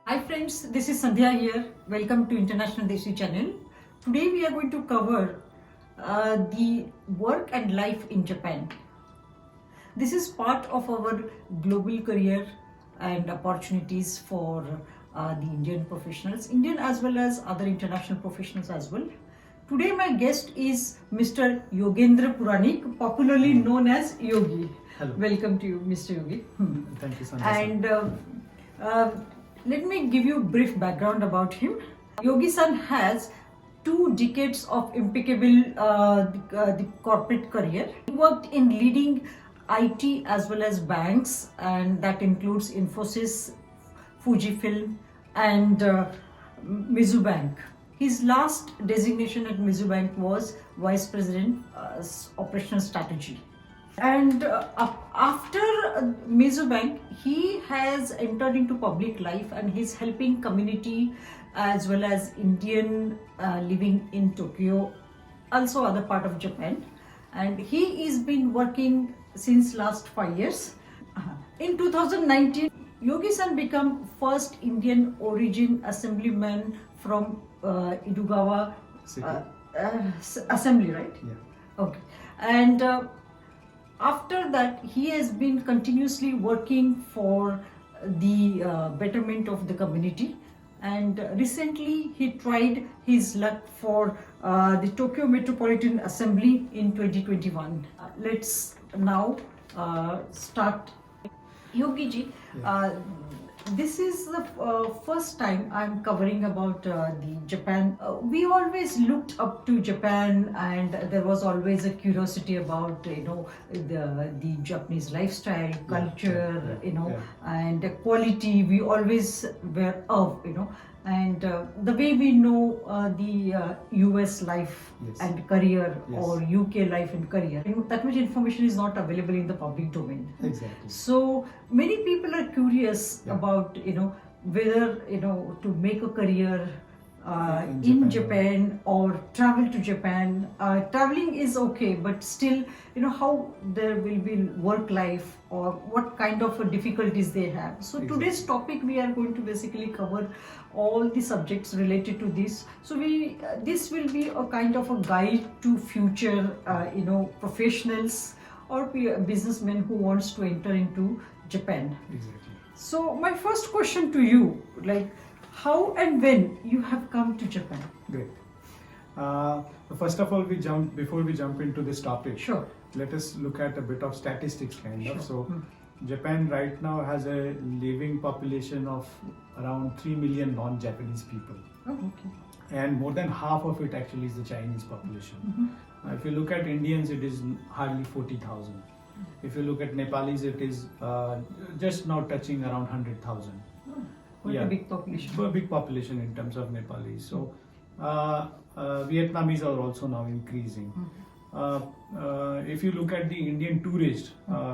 Hi friends, this is Sandhya here. Welcome to International Desi Channel. Today we are going to cover the work and life in Japan. This is part of our global career and opportunities for the Indian professionals, Indian as well as other international professionals as well. Today my guest is Mr. Yogendra Puranik, popularly known as Yogi. Hello. Welcome to you, Mr. Yogi. Thank you, Sandhya. And let me give you a brief background about him. Yogi-san has 2 decades of impeccable the corporate career. He worked in leading IT as well as banks, and that includes Infosys, Fujifilm, and Mizu Bank. His last designation at Mizu Bank was Vice President Operational Strategy. And after Mizu Bank, he has entered into public life and he's helping community as well as Indian living in Tokyo, also other part of Japan. And he is been working since last 5 years. In 2019, Yogi-san became first Indian origin assemblyman from Idugawa assembly, right? Yeah. Okay. And after that, he has been continuously working for the betterment of the community. And recently, he tried his luck for the Tokyo Metropolitan Assembly in 2021. Let's now start. Yogi-ji, this is the first time I'm covering about the Japan. We always looked up to Japan, and there was always a curiosity about the Japanese lifestyle, culture, and the quality. We always were of and the way we know the US life and career or UK life and career, that much information is not available in the public domain. Exactly. So many people are curious about whether to make a career in Japan or travel to Japan. Traveling is okay, but still how there will be work life or what kind of difficulties they have. So today's topic, we are going to basically cover all the subjects related to this. So this will be a kind of a guide to future professionals or businessmen who wants to enter into Japan. Exactly. So my first question to you, how and when you have come to Japan? Great. First of all, before we jump into this topic, Sure. let us look at a bit of statistics Sure. So Japan right now has a living population of around 3 million non-Japanese people. Oh, okay. And more than half of it actually is the Chinese population. If you look at Indians, it is hardly 40,000. If you look at Nepalis, it is just now touching around 100,000. Quite a big population. A big population in terms of Nepalis. So Vietnamese are also now increasing. If you look at the Indian tourist,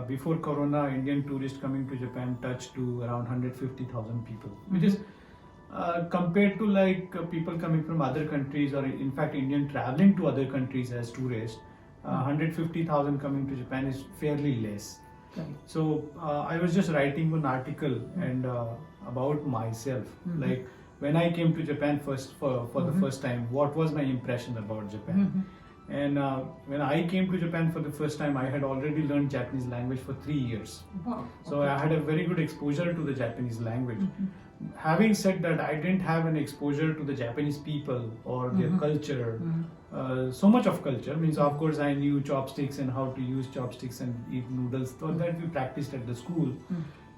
before Corona, Indian tourist coming to Japan touched to around 150,000 people, which is compared to people coming from other countries, or in fact Indian traveling to other countries as tourists, 150,000 coming to Japan is fairly less. Right. So I was just writing an article and about myself, like when I came to Japan for the first time, what was my impression about Japan? And when I came to Japan for the first time, I had already learned Japanese language for 3 years. Wow. So I had a very good exposure to the Japanese language. Having said that, I didn't have an exposure to the Japanese people or their culture. So much of culture means, of course, I knew chopsticks and how to use chopsticks and eat noodles. So that we practiced at the school,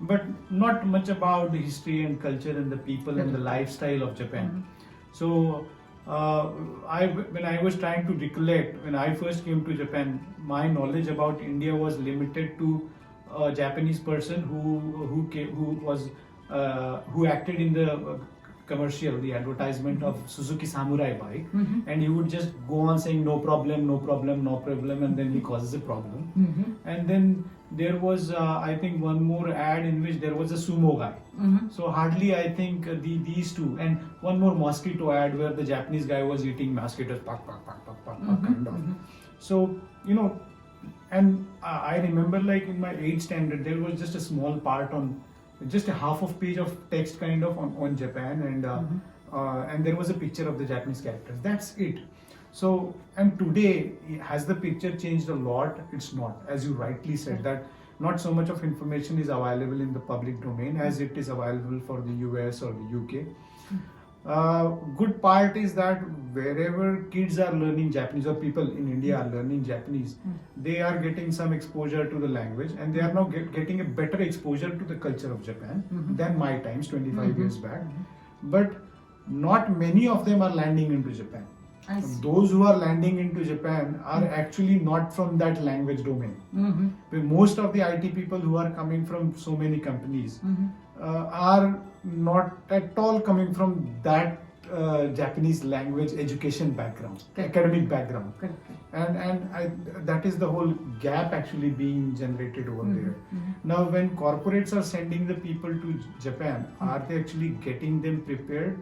but not much about the history and culture and the people and the lifestyle of Japan. So when I was trying to recollect, when I first came to Japan, my knowledge about India was limited to a Japanese person who acted in the commercial, the advertisement of Suzuki Samurai bike, and he would just go on saying no problem, no problem, no problem, and then he causes a problem. And then there was I think one more ad in which there was a sumo guy. So hardly I think these two, and one more mosquito ad where the Japanese guy was eating mosquitoes, kind of. So and I remember in my 8th standard there was just a small part on just a half of page of text kind of on Japan, and there was a picture of the Japanese characters. That's it. So, and today, has the picture changed a lot? It's not. As you rightly said, that not so much of information is available in the public domain as it is available for the US or the UK. Good part is that wherever kids are learning Japanese, or people in India are learning Japanese, they are getting some exposure to the language, and they are now getting a better exposure to the culture of Japan than my times 25 years back. But not many of them are landing into Japan. Those who are landing into Japan are actually not from that language domain. Most of the IT people who are coming from so many companies are not at all coming from that Japanese language education background, academic background. And that is the whole gap actually being generated over there. Now, when corporates are sending the people to Japan, are they actually getting them prepared?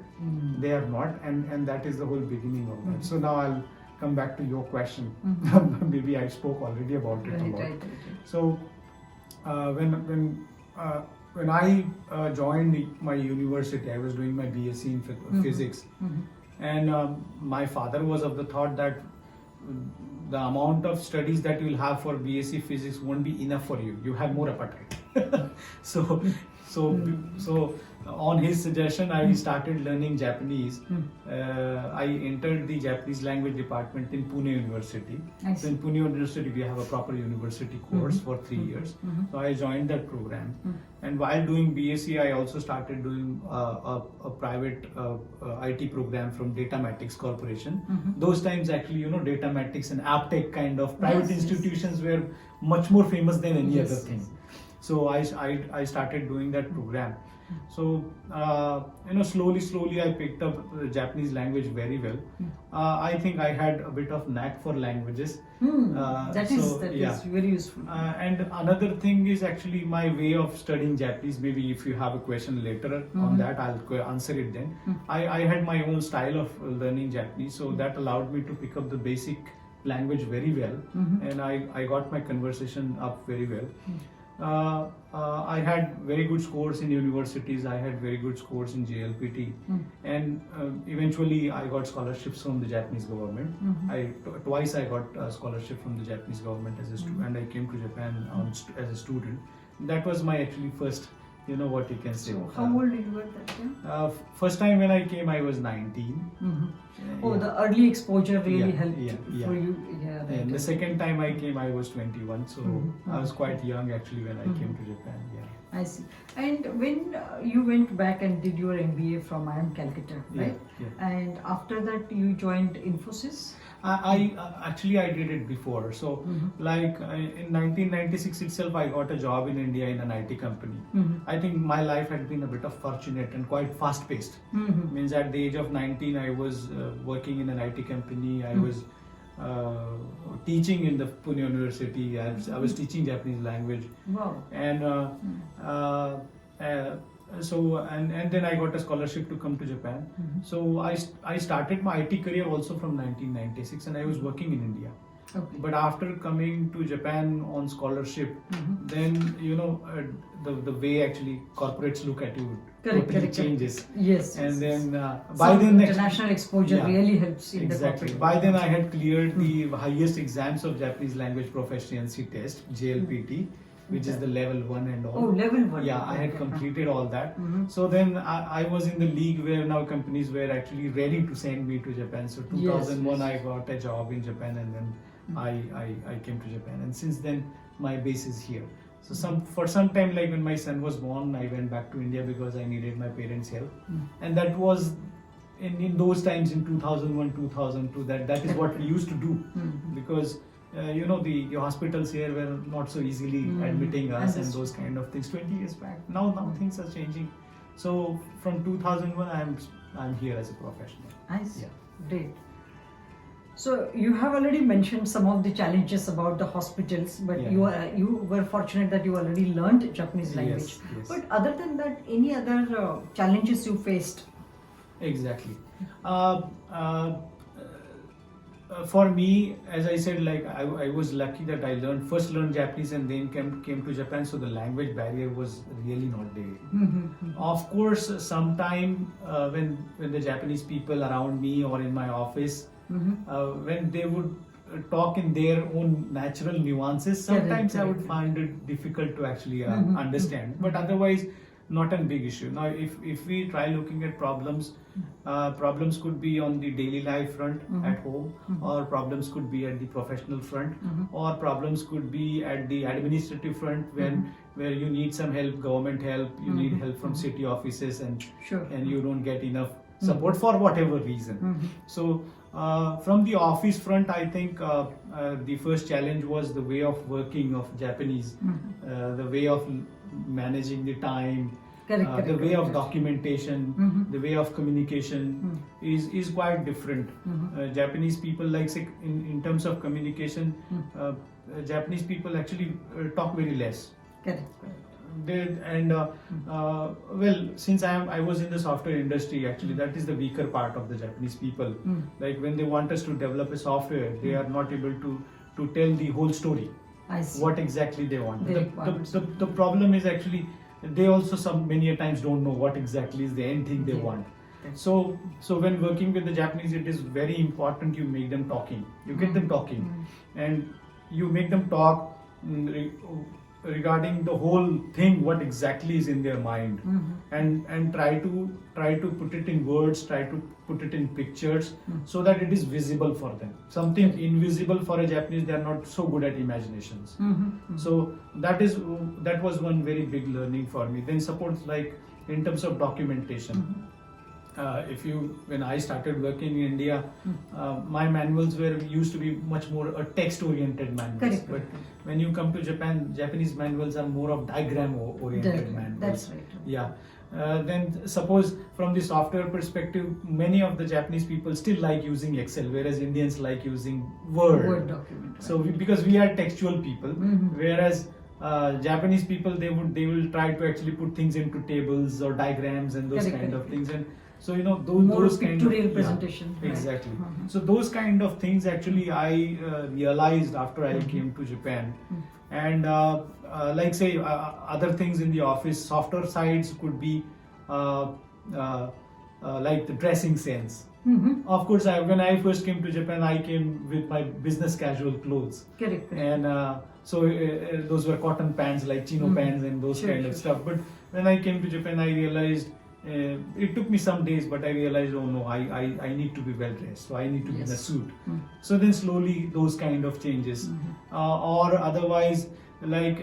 They are not, and that is the whole beginning of that. So now I'll come back to your question. Maybe I spoke already about it a lot. So when I joined my university, I was doing my BSc in physics, and my father was of the thought that the amount of studies that you will have for BSc physics won't be enough for you. You have more appetite. So on his suggestion, I started learning Japanese. I entered the Japanese language department in Pune University. So in Pune University, we have a proper university course for 3 years. So I joined that program. And while doing BSc, I also started doing a private IT program from Datamatics Corporation. Those times, actually, Datamatics and AppTech kind of private institutions were much more famous than any other thing. So I started doing that program. So slowly I picked up the Japanese language very well. I think I had a bit of knack for languages. That is very useful. And another thing is actually my way of studying Japanese. Maybe if you have a question later on that, I'll answer it then. I had my own style of learning Japanese, so that allowed me to pick up the basic language very well, and I got my conversation up very well. I had very good scores in universities. I had very good scores in JLPT, and eventually I got scholarships from the Japanese government. Twice I got a scholarship from the Japanese government as a student, and I came to Japan as a student. That was my actually first, what you can say. So how old you were that time? First time when I came, I was 19. The early exposure really helped for you. And the second time I came, I was 21. So I was quite young actually when I came to Japan. I see. And when you went back and did your MBA from IIM Calcutta, right? And after that you joined Infosys? I did it before. So like in 1996 itself, I got a job in India in an IT company. I think my life had been a bit of fortunate and quite fast paced. Means at the age of 19, I was working in an IT company. I was teaching in the Pune University. I was teaching Japanese language. Wow. And and then I got a scholarship to come to Japan. So I started my IT career also from 1996, and I was working in India. Okay. But after coming to Japan on scholarship, then the way actually corporates look at you totally changes. Yes. And then by then international exposure really helps in the corporate. By then I had cleared the highest exams of Japanese language proficiency test, JLPT. Which is the level 1 and all. Oh, level 1. Yeah, I had completed all that. So then I was in the league where now companies were actually ready to send me to Japan. So 2001 I got a job in Japan, and then I came to Japan. And since then my base is here. So for some time, like when my son was born, I went back to India because I needed my parents' help. And that was in those times in 2001, 2002, that is what we used to do. Because the hospitals here were not so easily admitting us and those kind of things 20 years back. Now things are changing. So from 2001, I'm here as a professional. I see. Great. So you have already mentioned some of the challenges about the hospitals, but you were fortunate that you already learned Japanese language. Yes. But other than that, any other challenges you faced? Exactly. For me, as I said, like I was lucky that I first learned Japanese and then came to Japan, so the language barrier was really not there. Of course, sometime when the Japanese people around me or in my office, when they would talk in their own natural nuances, sometimes I would find it difficult to actually understand. But otherwise, not a big issue. Now, if we try looking at problems, problems could be on the daily life front at home, or problems could be at the professional front, or problems could be at the administrative front where you need some help, government help, you need help from city offices, and you don't get enough support for whatever reason. So from the office front, I think the first challenge was the way of working of Japanese, the way of managing the time, the way of documentation, the way of communication is quite different. Japanese people, like say, in terms of communication, Japanese people actually talk very less. Well, since I was in the software industry, actually that is the weaker part of the Japanese people. Like when they want us to develop a software, they are not able to tell the whole story. I see. What exactly they want. The problem is actually they also many a times don't know what exactly is the end thing they want. So when working with the Japanese, it is very important you make them talking. You get them talking, and you make them talk regarding the whole thing, what exactly is in their mind, and try to put it in words, try to put it in pictures, so that it is visible for them. Something invisible for a Japanese, they are not so good at imaginations. So that was one very big learning for me. Then suppose like in terms of documentation, when I started working in India, my manuals used to be much more a text-oriented manuals. But when you come to Japan, Japanese manuals are more of diagram-oriented manuals. That's right. Yeah. Then suppose from the software perspective, many of the Japanese people still like using Excel, whereas Indians like using Word document. So because we are textual people, whereas Japanese people they will try to actually put things into tables or diagrams and those kind of things. And so those kind of presentation. Exactly. So those kind of things actually I realized after I came to Japan. And like say other things in the office, softer sides could be like the dressing sense. Of course, when I first came to Japan, I came with my business casual clothes. And so those were cotton pants, like chino pants and those kind of stuff. But when I came to Japan, I realized it took me some days, but I realized, oh no, I need to be well dressed, so I need to be in a suit. So then slowly those kind of changes, or otherwise like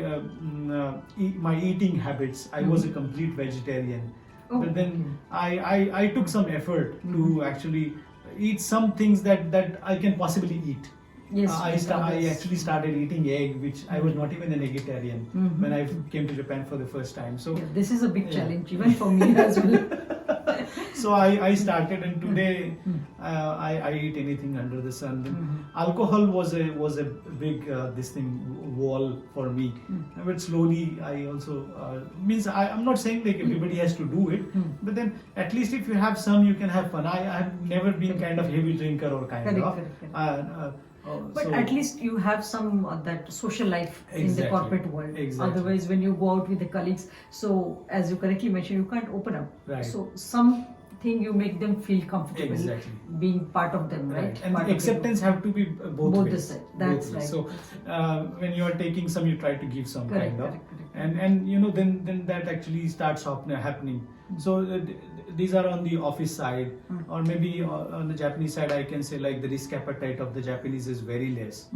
my eating habits. I was a complete vegetarian, but then I took some effort to actually eat some things that I can possibly eat. I actually started eating egg, which I was not even an eggitarian when I came to Japan for the first time. So this is a big challenge even for me as well. So I started, and today I eat anything under the sun. Alcohol was a big wall for me, but slowly I also I'm not saying like everybody has to do it, but then at least if you have some, you can have fun. I have never been kind of heavy drinker or kind of. But at least you have some that social life in the corporate world. Otherwise, when you go out with the colleagues, so as you correctly mentioned, you can't open up. So something you make them feel comfortable being part of them, right? And the acceptance have to be both ways. That's right. So when you are taking some, you try to give some kind of, and then that actually starts happening. So these are on the office side, or maybe on the Japanese side, I can say like the risk appetite of the Japanese is very less.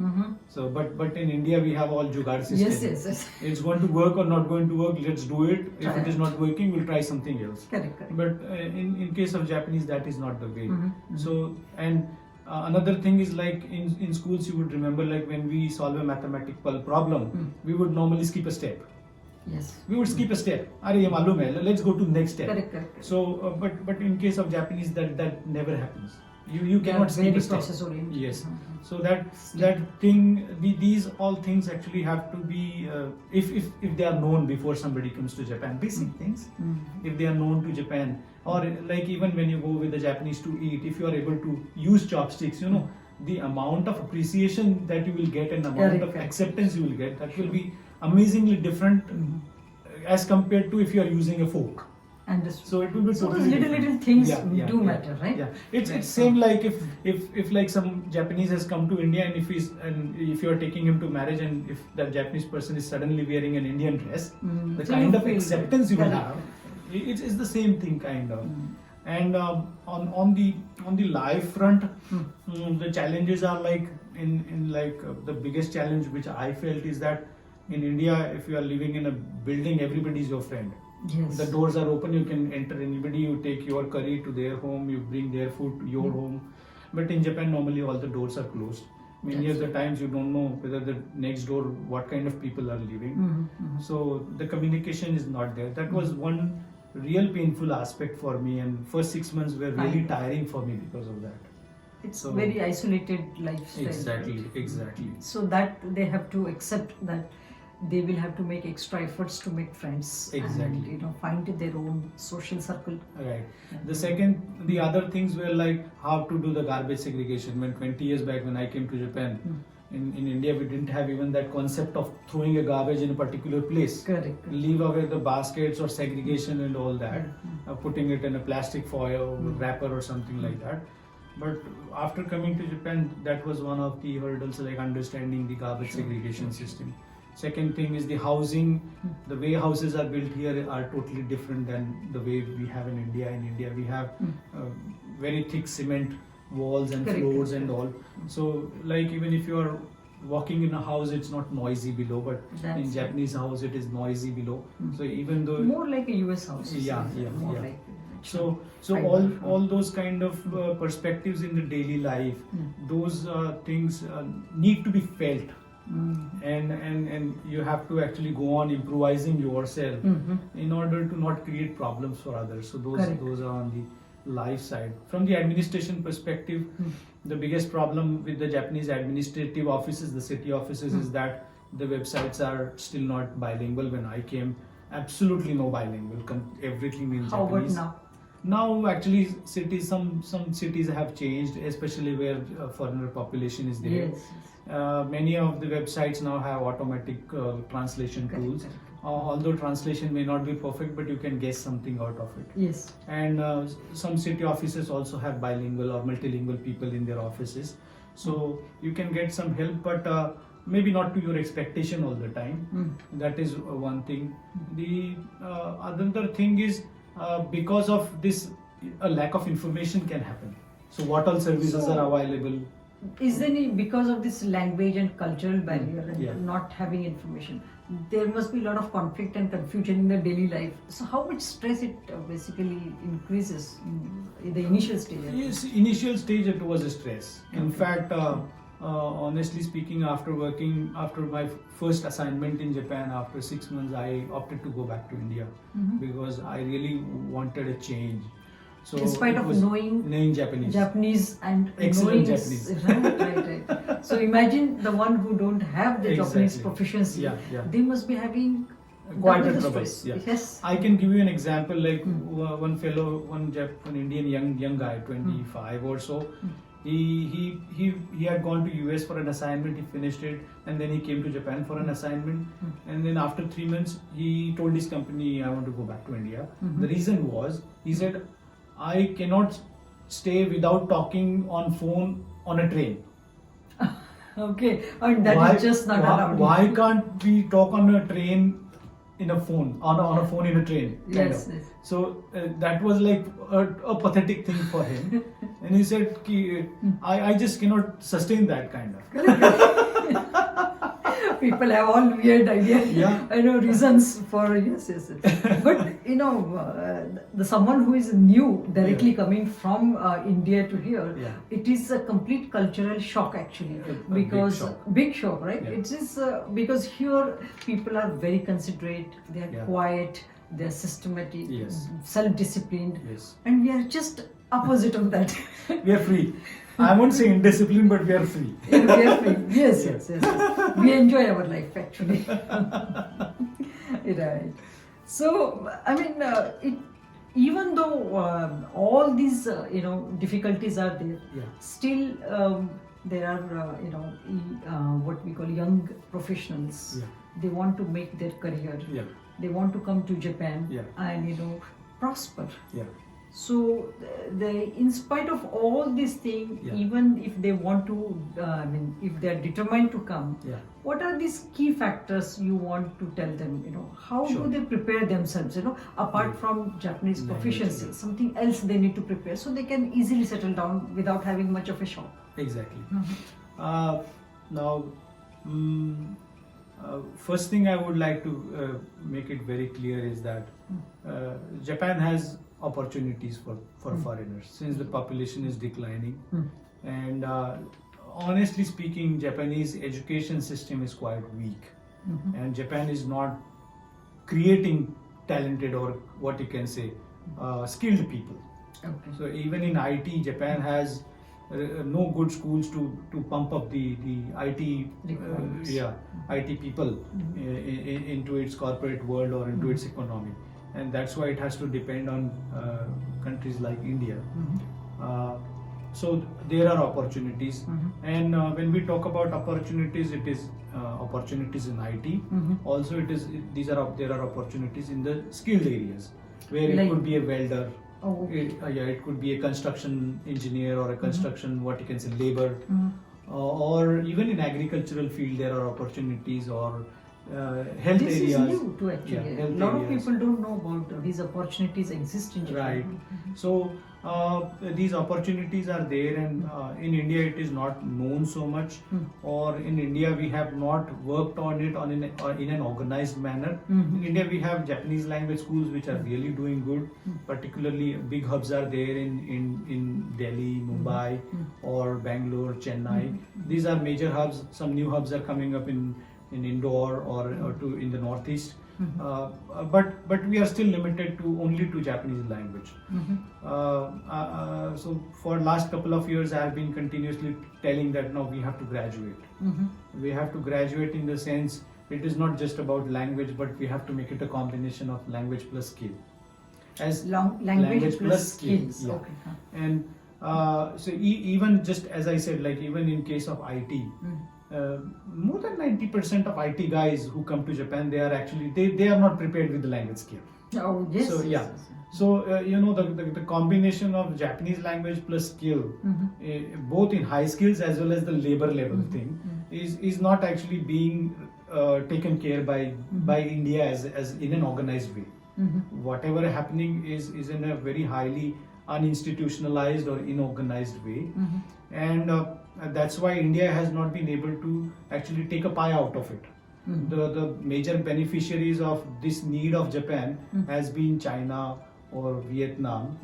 So but in India we have all jugaad system. Yes. It's going to work or not going to work. Let's do it. If it is not working, we'll try something else. But in case of Japanese, that is not the way. So and another thing is like in schools, you would remember like when we solve a mathematical problem, we would normally skip a step. We would skip a step. Let's go to the next step. So, but in case of Japanese, that never happens. You cannot skip a step. Yes. So that thing, these all things actually have to be if they are known before somebody comes to Japan. Basic things. If they are known to Japan, or like even when you go with the Japanese to eat, if you are able to use chopsticks, the amount of appreciation that you will get and the amount of Correct. acceptance you will get, that will be amazingly different as compared to if you are using a fork. Understood. So it will be So totally those little different. things Yeah, do yeah, matter, right? Yeah, it's Right. same like if like some Japanese has come to India, and if you are taking him to marriage, and if that Japanese person is suddenly wearing an Indian dress, the So kind you of feel acceptance you will correct. have, it's the same thing kind of. And on the life front, the challenges are like the biggest challenge which I felt is that in India, if you are living in a building, everybody is your friend. Yes. The doors are open, you can enter anybody, you take your curry to their home, you bring their food to your home. But in Japan, normally all the doors are closed. Many of the times you don't know whether the next door, what kind of people are living. So the communication is not there. That was one real painful aspect for me, and first 6 months were really tiring for me because of that. It's So- very isolated lifestyle. Exactly, right? exactly. So that they have to accept that they will have to make extra efforts to make friends Exactly. and find their own social circle. Right. The other things were like how to do the garbage segregation. When 20 years back, when I came to Japan, in India, we didn't have even that concept of throwing a garbage in a particular place. Correct. Leave away the baskets or segregation and all that, putting it in a plastic foil wrapper or something like that. But after coming to Japan, that was one of the hurdles, like understanding the garbage segregation system. Second thing is the housing. The way houses are built here are totally different than the way we have in India. In India, we have very thick cement walls and Correct. floors and all. So, like even if you are walking in a house, it's not noisy below, but That's in it. Japanese house, it is noisy below. So even though More like a US house. Yeah, yeah, More yeah. like so Fiber. all those kind of perspectives in the daily life, those things need to be felt, and you have to actually go on improvising yourself in order to not create problems for others. So Correct. those are on the life side. From the administration perspective, the biggest problem with the Japanese administrative offices, the city offices, is that the websites are still not bilingual. When I came, absolutely no bilingual. Everything in How about Japanese. now? Now, actually, some cities have changed, especially where foreigner population is there. Yes. Many of the websites now have automatic translation Correct, tools. correct. Although translation may not be perfect, but you can guess something out of it. Yes. And some city offices also have bilingual or multilingual people in their offices, so you can get some help, but maybe not to your expectation all the time. That is one thing. The other thing is because of this, a lack of information can happen. So what all services So- are available? Is there any, because of this language and cultural barrier and Yeah. not having information, there must be a lot of conflict and confusion in the daily life. So how much stress it basically increases in the initial stage? Yes, initial stage it was a stress. In fact, honestly speaking, after my first assignment in Japan, after 6 months, I opted to go back to India because I really wanted a change. So In spite it of was knowing Japanese. and Excellent knowing Japanese. Right. So imagine the one who don't have the Japanese Exactly. proficiency. Yeah, yeah. They must be having Quite double a the trouble. stress. Yeah. Yes. I can give you an example. Like one Indian young guy, 25 or so. He had gone to US for an assignment. He finished it, and then he came to Japan for an assignment. And then after 3 months, he told his company, "I want to go back to India." The reason was, he said, "I cannot stay without talking on phone on a train. Okay. And that is just not allowed. Why can't we talk on a train in a phone, on a phone in a train?" Kind Yes, of. yes. So that was like a pathetic thing for him. And he said, I just cannot sustain that kind of. People have all weird ideas. Yeah. I know reasons for yes. But the someone who is new directly coming from India to here, it is a complete cultural shock actually, A because big shock. big shock, right? Yeah. It is because here people are very considerate, they are quiet, they are systematic, Yes. self-disciplined, Yes. and we are just opposite of that. We are free. I won't say indisciplined, but we are free. We are free. Yes. We enjoy our life actually. Right. So I mean, even though all these difficulties are there, Yeah. still there are what we call young professionals. Yeah. They want to make their career. Yeah. They want to come to Japan Yeah. and prosper. Yeah. So they, in spite of all these things, Yeah. even if they want to, if they are determined to come, Yeah. what are these key factors you want to tell them? How Sure. do they prepare themselves? Apart Yeah. from Japanese Language, proficiency, yeah. something else they need to prepare so they can easily settle down without having much of a shock. Exactly. Now, first thing I would like to make it very clear is that Japan has opportunities for foreigners since the population is declining, and honestly speaking, Japanese education system is quite weak, and Japan is not creating talented, or what you can say, skilled people. Okay. So even in IT, Japan has no good schools to pump up the IT Requirements. IT people into its corporate world or into its economy, and that's why it has to depend on countries like India. So there are opportunities, and when we talk about opportunities, it is opportunities in IT. Also, there are opportunities in the skilled areas where it Like- could be a welder. Oh, okay. It could be a construction engineer or a construction, what you can say, labor, or even in agricultural field there are opportunities, or health This areas. is new too, actually. Yeah, A health lot of areas. people don't know about these opportunities exist in Japan. Right. So these opportunities are there, and in India it is not known so much, or in India we have not worked on it in an organized manner. In India we have Japanese language schools which are really doing good. Particularly big hubs are there in Delhi, Mumbai, or Bangalore, Chennai. These are major hubs. Some new hubs are coming up in Indore or in the northeast. But we are still limited only to Japanese language. So for last couple of years I have been continuously telling that now we have to graduate. We have to graduate in the sense it is not just about language, but we have to make it a combination of language plus skill. As Language plus skills. yeah. Okay. And so even just as I said, like even in case of IT, more than 90% of IT guys who come to Japan, they are actually they are not prepared with the language skill. Oh, yes. So yes, yeah. yes. So the combination of Japanese language plus skill, both in high skills as well as the labor level thing, is not actually being taken care by India as in an organized way. Whatever happening is in a very highly uninstitutionalized or inorganized way, and that's why India has not been able to actually take a pie out of it. The major beneficiaries of this need of Japan has been China or Vietnam.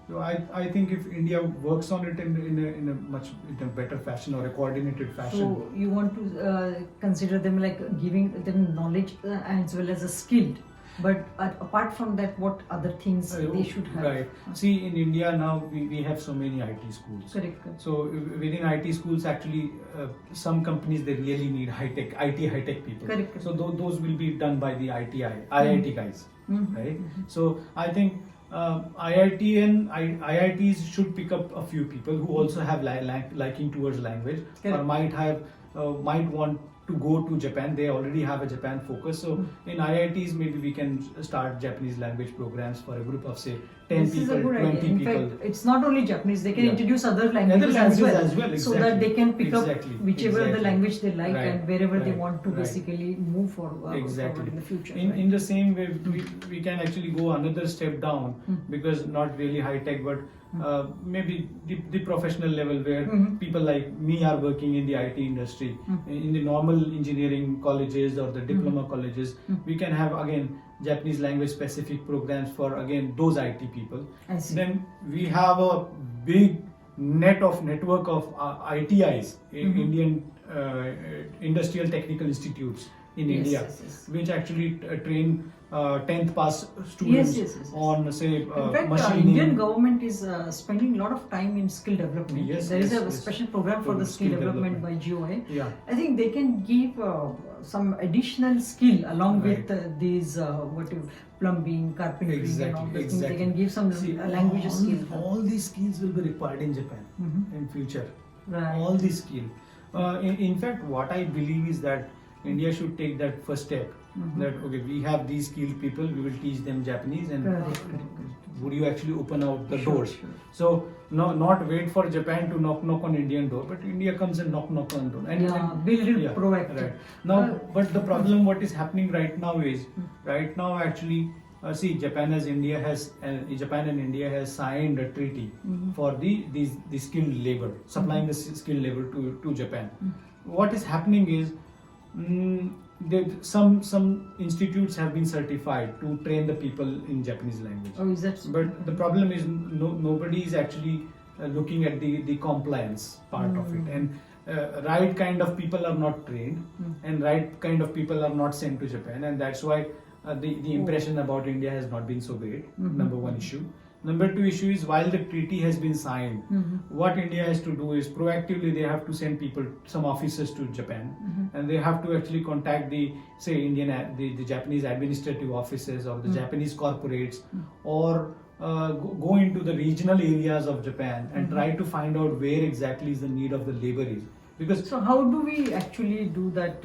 So I think if India works on it in a better fashion or a coordinated fashion. So you want to consider them like giving them knowledge as well as a skill. But apart from that, what other things they should have? Right. See, in India now we have so many IT schools. Correct. So within IT schools, actually, some companies they really need IT high tech people. Correct. So those will be done by the IIT guys, right? So I think IIT and IITs should pick up a few people who also have liking towards language, or might want to go to Japan. They already have a Japan focus. So in IITs, maybe we can start Japanese language programs for a group of say 10 This is people, a good 20 idea. In people. fact, it's not only Japanese, they can Yeah. introduce other languages, as well, so that exactly. they can pick Exactly. up whichever the Exactly. language they like, Right. and wherever they Right. want to Right. basically move forward Exactly. in the future. In the same way, we can actually go another step down, because not really high tech, but maybe the professional level where people like me are working in the IT industry, in the normal engineering colleges or the diploma colleges. We can have again Japanese language specific programs for again those IT people. I see. Then we have a big network of ITIs, Indian Industrial Technical Institutes in Yes, India, yes, yes. which actually train 10th pass students Yes. on say In fact, machining. Indian government is spending a lot of time in skill development. Yes, There is yes, a yes. special program for the skill development by GOI. Yeah. I think they can give some additional skill along Right. with these plumbing, carpentry, and all the things. They can give some See, language skills. all these skills will be required in Japan in future. Right. all the skill. In fact, what I believe is that India should take that first step. That okay, we have these skilled people, we will teach them Japanese, and Correct. would you actually open out the Sure, doors? sure. So not wait for Japan to knock on Indian door, but India comes and knock on door. And Be a little proactive. Right. Now, but the problem what is happening right now is actually. See, Japan and India has signed a treaty for the skilled labor, supplying the skilled labor to Japan. What is happening is some institutes have been certified to train the people in Japanese language. Oh, is that so? But the problem is nobody is actually looking at the compliance part of it, and right kind of people are not trained, and right kind of people are not sent to Japan, and that's why the impression about India has not been so great. Number one issue. Number two issue is while the treaty has been signed, what India has to do is proactively they have to send people, some officers to Japan, and they have to actually contact the Japanese administrative offices or the Japanese corporates, or go into the regional areas of Japan and try to find out where exactly is the need of the labor is. Because so how do we actually do that?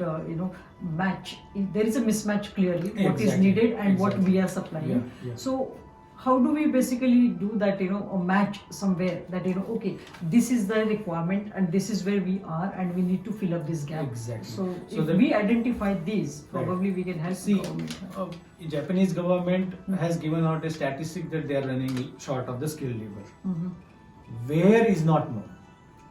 Match. There is a mismatch clearly. What is Exactly. needed and what Exactly. we are supplying. Yeah. So how do we basically do that? A match somewhere that okay, this is the requirement and this is where we are, and we need to fill up this gap. Exactly. So So if we identify these, probably we can help. See, government. Japanese government has given out a statistic that they are running short of the skilled labor. Where is not known.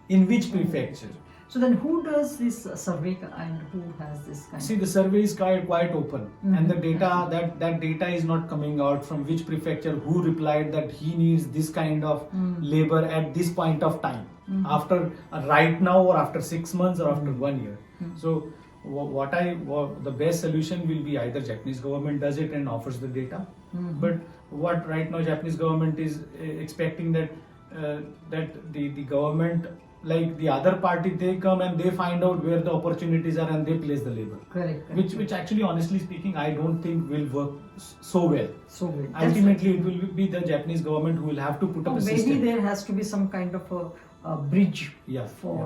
In which prefecture? So then, who does this survey and who has this kind? See, the survey is quite open, and the data that data is not coming out from which prefecture, who replied that he needs this kind of labor at this point of time, after right now or after 6 months or after 1 year. So the best solution will be either Japanese government does it and offers the data, but what right now Japanese government is expecting that the government, like the other party, they come and they find out where the opportunities are and they place the labor. Correct. Which actually, honestly speaking, I don't think will work so well. So well. Ultimately, it will be the Japanese government who will have to put up a maybe system. there has to be some kind of a bridge for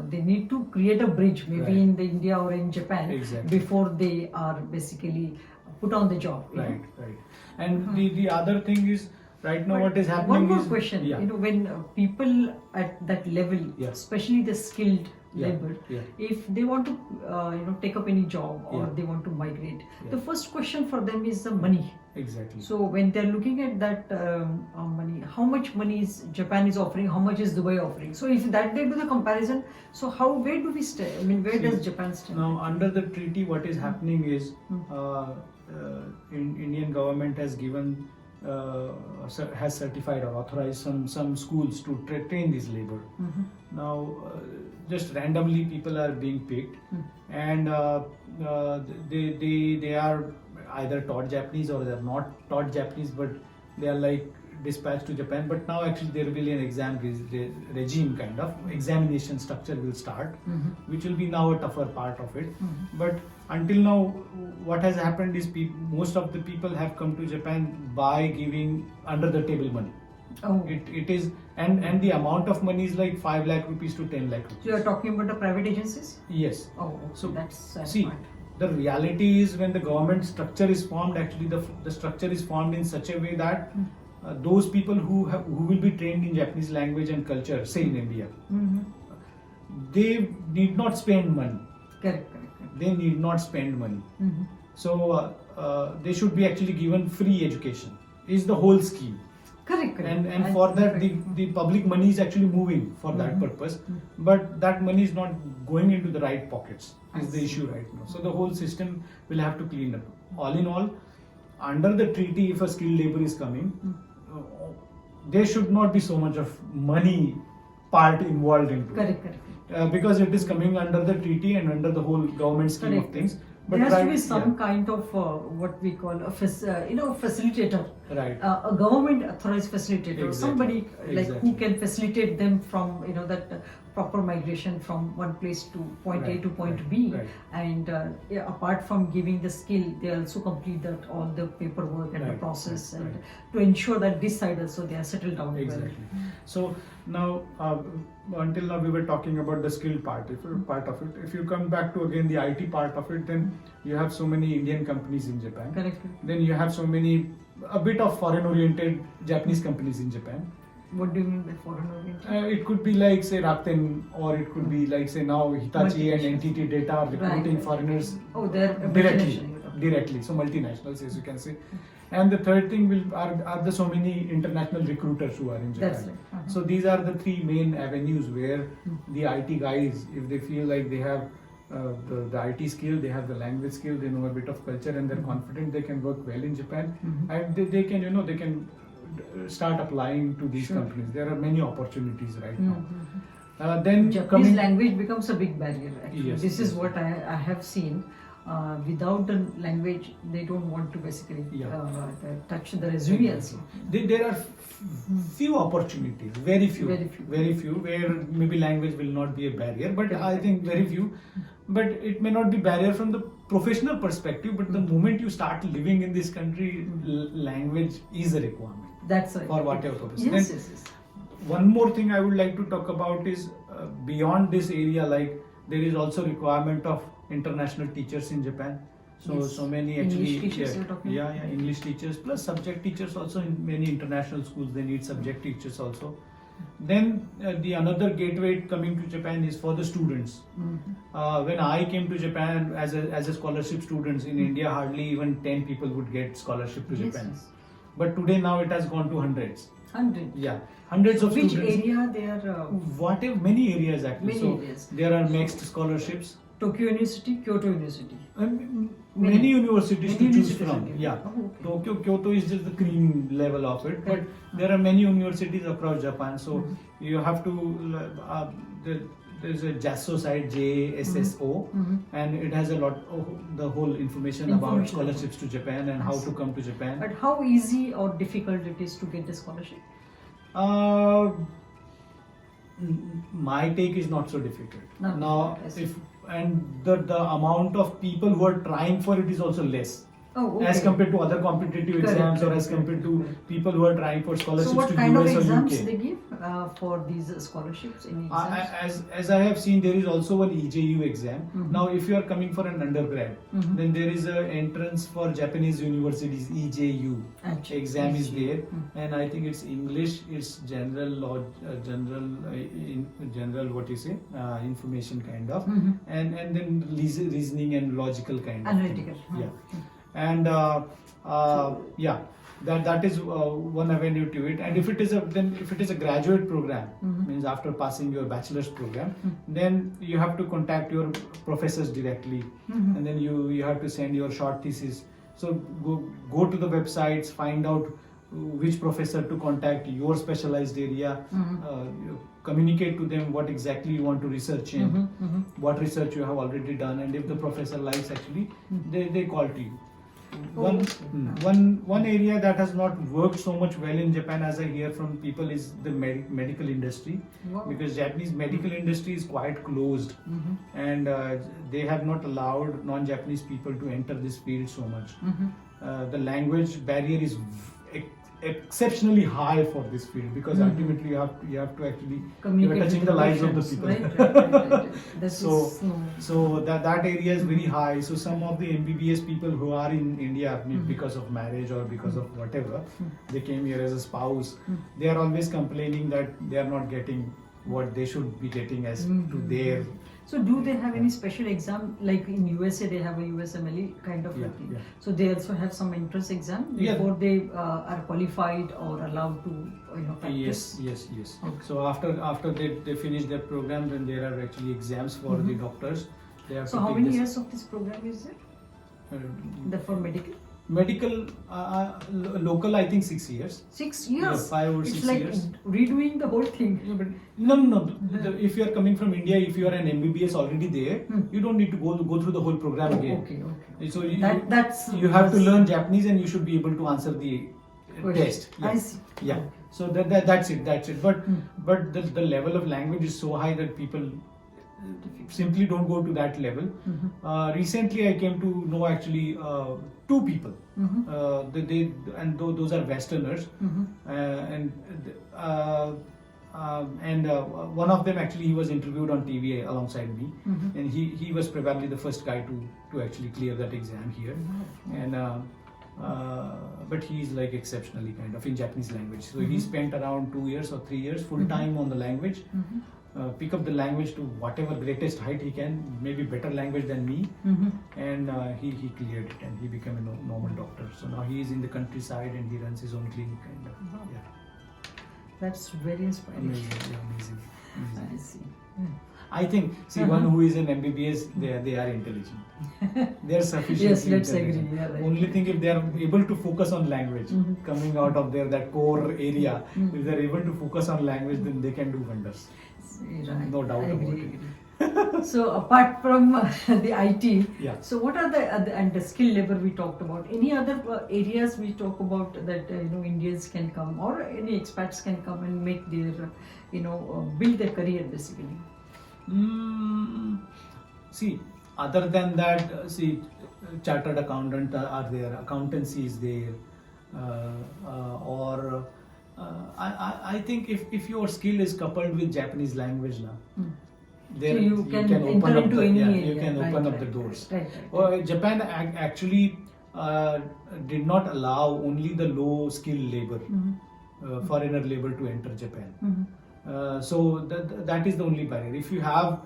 they need to create a bridge maybe Right. in the India or in Japan Exactly. before they are basically put on the job. Right. And the other thing is, right now, But what is happening one more is, question. Yeah. When people at that level, Yeah. especially the skilled Yeah. labor, Yeah. if they want to take up any job or Yeah. they want to migrate, Yeah. the first question for them is the money. Exactly. So when they're looking at that money, how much money is Japan is offering, how much is Dubai offering? So if that they do the comparison, so where do we stay? I mean, where See, does Japan stand? Now, under the treaty, what is happening is Indian government has given has certified or authorized some schools to train this labor. Now, just randomly people are being picked, and they are either taught Japanese or they are not taught Japanese, but they are like dispatched to Japan. But now actually there will be an exam regime, kind of examination structure will start, which will be now a tougher part of it. But until now, what has happened is most of the people have come to Japan by giving under the table money. Oh, It is, and the amount of money is like 5 lakh rupees to 10 lakh rupees. so you are talking about the private agencies? Yes. Oh, okay. So That's see, smart. the reality is when the government structure is formed, actually the structure is formed in such a way that those people who will be trained in Japanese language and culture, say in India, they need not spend money. Correct. They need not spend money. So they should be actually given free education. Is the whole scheme. Correct. And for that the public money is actually moving for that purpose, but that money is not going into the right pockets is the issue right now. So the whole system will have to clean up. All in all, under the treaty, if a skilled labor is coming, there should not be so much of money part involved into it. Correct. Because it is coming under the treaty and under the whole government scheme of Correct. things. There has to be some kind of what we call a facilitator, right. A government authorized facilitator, Exactly. somebody like Exactly. who can facilitate them from that proper migration from one place to point A Right, to point right, B, right. and apart from giving the skill, they also complete that all the paperwork and the Right, process, right, and right. to ensure that this side also they are settled down Exactly. well. So now, until now we were talking about the skill part. If you're part of it, if you come back to again the IT part of it, then you have so many Indian companies in Japan. Correct. Then you have so many, a bit of foreign-oriented Japanese companies in Japan. What do you mean by foreign oriented? It could be like say Rakuten, or it could be like say now Hitachi and NTT Data are recruiting Right. foreigners Oh, they're directly. So multinationals, as you can say. And the third thing are the so many international recruiters who are in Japan. That's right. So these are the three main avenues where the IT guys, if they feel like they have the IT skill, they have the language skill, they know a bit of culture, and they're confident they can work well in Japan, and they can they can start applying to these Sure. companies. There are many opportunities right now. Then Japanese language becomes a big barrier. Actually. Yes, This is yes. what I have seen. Without the language, they don't want to basically touch the resume also. There are few opportunities, very few, where maybe language will not be a barrier, but I think very few. But it may not be barrier from the professional perspective, but the moment you start living in this country, language is a requirement. That's right. For whatever purpose. Yes, Then yes. one more thing I would like to talk about is beyond this area, like there is also requirement of international teachers in Japan. So Yes. so many English actually teachers you're talking about? English teachers plus subject teachers also. In many international schools they need subject teachers also. Then the another gateway coming to Japan is for the students. When I came to Japan as a scholarship students in India, hardly even 10 people would get scholarship to Yes, Japan. yes. But today now it has gone to hundreds. 100. Yeah, hundreds of Which students. area they are? Whatever, many areas actually. Many So areas. there are mixed scholarships. Tokyo University, Kyoto University. Many universities Many to choose universities from. again. Yeah, Oh, okay. Tokyo, Kyoto is just the cream level of it, but Correct. there are many universities across Japan. So you have to. There's a JASO site, JSSO, and it has a lot of the whole information about Information scholarships to Japan and how to come to Japan. But how easy or difficult it is to get the scholarship? My take is not so difficult. Not Now, difficult, the amount of people who are trying for it is also less. Oh, okay. As compared to other competitive Correct, exams, or correct, as compared to correct. people who are trying for scholarships So what to kind of US or exams UK. they give for these scholarships? Any exams? As I have seen, there is also an EJU exam. Now, if you are coming for an undergrad, then there is an entrance for Japanese universities, EJU Actually, exam is EJU. there, and I think it's English, it's general law, general what you say, information kind of, and then reasoning and logical kind of Analytical. thing. Yeah. And that is one avenue to it. And if it is a graduate program, means after passing your bachelor's program, then you have to contact your professors directly, and then you have to send your short thesis. So go to the websites, find out which professor to contact, your specialized area, communicate to them what exactly you want to research in, what research you have already done, and if the professor likes, actually they call to you. One area that has not worked so much well in Japan, as I hear from people, is the medical industry. Wow. Because Japanese medical industry is quite closed, and they have not allowed non-Japanese people to enter this field so much. The language barrier is exceptionally high for this field, because ultimately you have to actually, you are touching the lives of the people. Right. So that area is very high. So some of the MBBS people who are in India, because of marriage or because of whatever, they came here as a spouse, they are always complaining that they are not getting what they should be getting as to their. So do they have any special exam, like in USA they have a USMLE kind of a thing? Yeah. So they also have some entrance exam Yeah. before they are qualified or allowed to practice? Yes. Okay. So after they finish their program, then there are actually exams for the doctors. They have So to how take many this, years of this program is there? uh, For medical? Medical, local, I think 6 years. 6 years. Yeah, 5 or It's 6 like years. redoing the whole thing. Yeah, but no. If you are coming from India, if you are an MBBS already there, you don't need to go through the whole program again. Okay. So That's you have to learn Japanese and you should be able to answer the test. Yeah. I see. Yeah. So that's it. But the level of language is so high that people simply don't go to that level. Recently, I came to know actually two people. Those are Westerners, and one of them actually he was interviewed on TV alongside me, and he was probably the first guy to actually clear that exam here, and but he's like exceptionally kind of in Japanese language. So he spent around 2 years or 3 years full time on the language. Pick up the language to whatever greatest height he can, maybe better language than me, and he cleared it and he became a normal doctor. So now he is in the countryside and he runs his own clinic kind of. Yeah. That's very inspiring. Amazing. I see. I think, one who is an MBBS, they are intelligent. They are sufficiently Yes, let's intelligent. agree. Yeah, right. Only thing, if they are able to focus on language, coming out of that core area, if they are able to focus on language, then they can do wonders. Right. No doubt I about agree. it. So apart from the IT, Yeah. so what are the skill labor we talked about? Any other areas we talk about that Indians can come or any expats can come and make their build their career basically? See, other than that, chartered accountant are there, accountancy is there, I think if your skill is coupled with Japanese language now, there So you can open enter up into the, any yeah, area. you can Right, open up right, the doors. Right. Japan actually did not allow only the low skill labor, foreigner labor to enter Japan. So that is the only barrier. If you have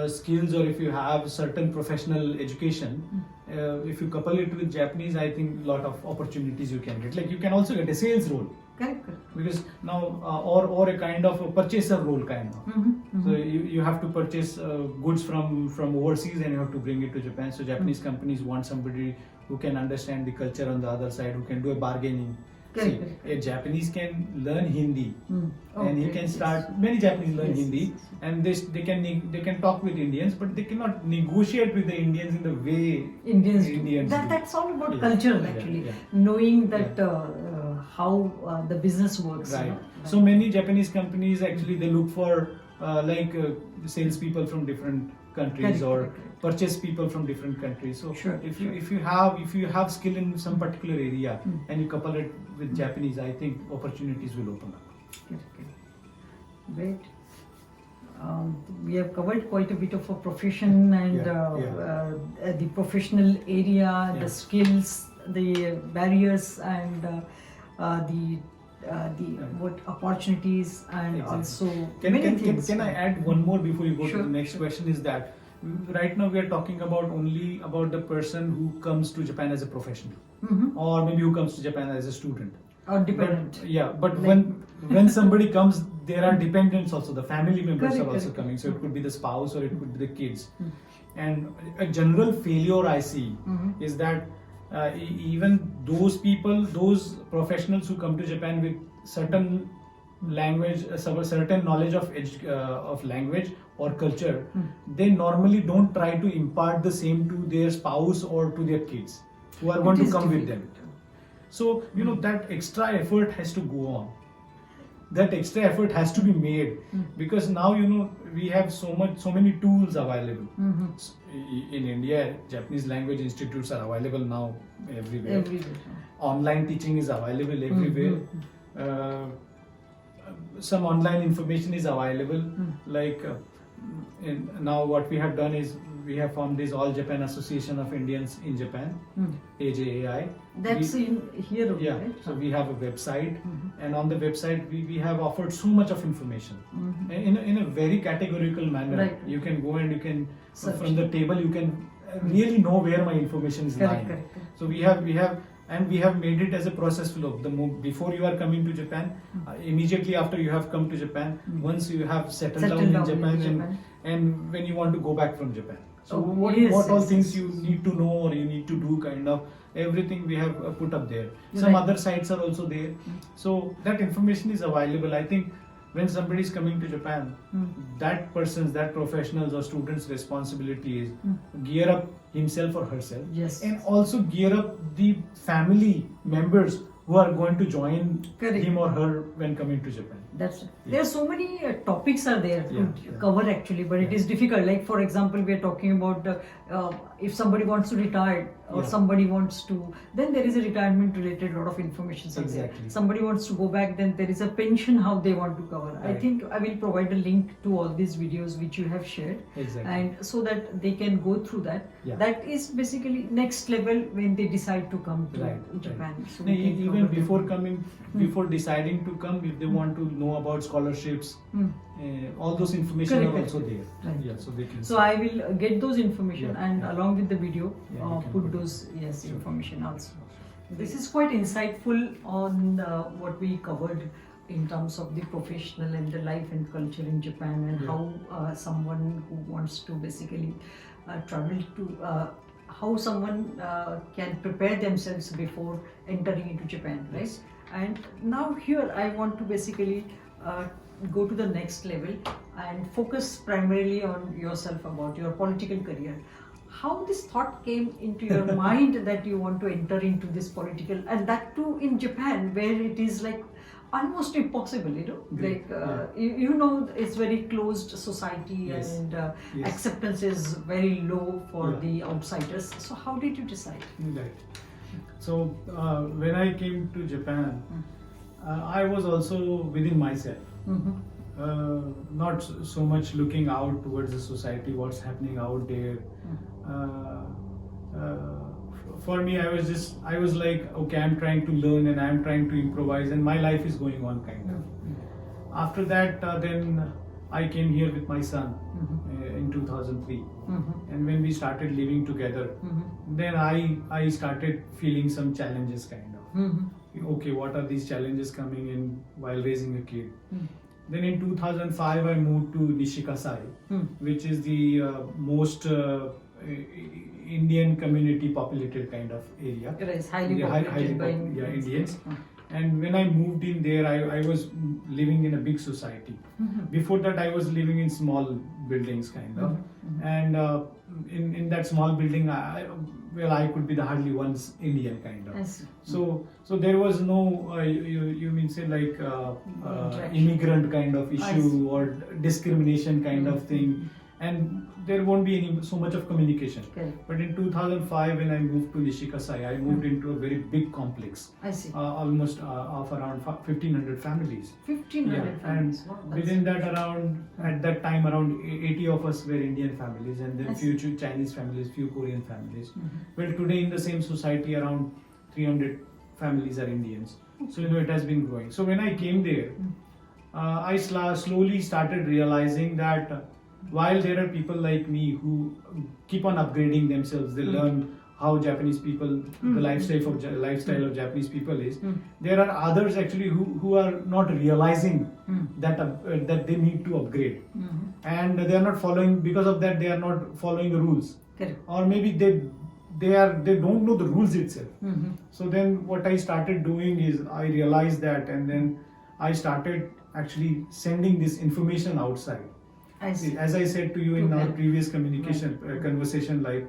skills or if you have certain professional education, if you couple it with Japanese, I think a lot of opportunities you can get. Like you can also get a sales role. Correct. Because now or a kind of a purchaser role kind of. So you have to purchase goods from overseas and you have to bring it to Japan. So Japanese companies want somebody who can understand the culture on the other side, who can do a bargaining. Correct. A Japanese can learn Hindi and he Okay, can yes. start. Many Japanese learn Yes, Hindi yes. and they can talk with Indians, but they cannot negotiate with the Indians in the way Indians Indians do. do. That's all about Yeah, culture yeah, actually. yeah. Knowing that how the business works. Right. So many Japanese companies actually they look for salespeople from different countries Correct. purchase people from different countries. So Sure, if sure. you have skill in some particular area and you couple it with Japanese, I think opportunities will open up. Correct. Great. We have covered quite a bit of a profession and the professional area, the skills, the barriers, and the what opportunities, and Exactly. also Can many things. I add one more before you go Sure, to the next sure. question? Is that right now we are talking about only about the person who comes to Japan as a professional, or maybe who comes to Japan as a student. Or dependent. But Like- when somebody comes, there are dependents also. The family members are also Correct. coming. So it could be the spouse or it could be the kids. And a general failure I see is that even those people, those professionals who come to Japan with certain language, certain knowledge of language or culture, they normally don't try to impart the same to their spouse or to their kids who are going It to is come with difficult. them. So that extra effort has to go on. That extra effort has to be made because now we have so many tools available. In India, Japanese language institutes are available now everywhere. Online teaching is available everywhere. Some online information is available. Now what we have done is we have formed this All Japan Association of Indians in Japan, AJAI. That's in here only, Yeah, right? so we have a website, and on the website we have offered so much of information in a very categorical manner. Right. You can go and you can Search. from the table you can really know where my information is lying. Correct. So we have made it as a process flow. Before you are coming to Japan, immediately after you have come to Japan, once you have settled down in Japan, and when you want to go back from Japan. So Oh, what yes, all yes, things yes. you need to know or you need to do, kind of everything we have put up there. Some Right. other sites are also there. So that information is available. I think when somebody is coming to Japan, that person's, that professional's or student's responsibility is gear up himself or herself, Yes. and also gear up the family members who are going to join Correct. him or her when coming to Japan. That's there are so many topics are there to Yeah. cover actually, but it Yeah. is difficult. Like for example, we are talking about if somebody wants to retire or Yeah. somebody wants to, then there is a retirement related lot of information. Exactly. Somebody wants to go back, then there is a pension how they want to cover. I Right. think I will provide a link to all these videos which you have shared, Exactly. and so that they can go through that. Yeah. That is basically next level when they decide to come to Right, Japan. right. So No, we can even cover them. before coming, before deciding to come, if they want to know about scholarships, all those information Correct, are also correct. there. Right. Yeah, so they can. So I will get those information Yeah, and yeah. along with the video Yeah, you can put put it. those Sure. information also. This is quite insightful on what we covered in terms of the professional and the life and culture in Japan, and Yeah. how someone who wants to basically travel to how someone can prepare themselves before entering into Japan, right? Yes. And now here I want to basically go to the next level and focus primarily on yourself, about your political career. How this thought came into your mind that you want to enter into this political, and that too in Japan where it is like almost impossible, you know, Great. like you know, it's very closed society. Yes. And Yes. acceptance is very low for Yeah. the outsiders. So how did you decide? Right. So when I came to Japan, I was also within myself. Not so much looking out towards the society, what's happening out there. For me, I was like, okay, I'm trying to learn and I'm trying to improvise, and my life is going on, kind of. After that, then I came here with my son in 2003, and when we started living together, then I started feeling some challenges, kind of. Okay, what are these challenges coming in while raising a kid? Then in 2005, I moved to Nishikasai, which is the most Indian community populated kind of area. It is highly Yeah, populated by Indians. And when I moved in there, I was living in a big society. Before that, I was living in small buildings, kind of. And in that small building, I could be the hardly once Indian, kind of. Yes. So there was no you mean say like Interaction. immigrant kind of I see. issue or discrimination kind of thing, and there won't be so much of communication. Correct. But in 2005, when I moved to Nishikasai, I moved into a very big complex, I see. almost of around 1,500 families. 1,500 Yeah, and families. Wow, that's- within that, at that time, around 80 of us were Indian families, and then I see. few Chinese families, few Korean families. Well, today in the same society, around 300 families are Indians. So it has been growing. So when I came there, I slowly started realizing that while there are people like me who keep on upgrading themselves, they learn how Japanese people, the lifestyle of Japanese people is. There are others actually who are not realizing that they need to upgrade, and they are not following. Because of that, they are not following the rules, Correct. or maybe they don't know the rules itself. So then what I started doing is I realized that, and then I started actually sending this information outside. I see. As I said to you in To our help. previous communication conversation, like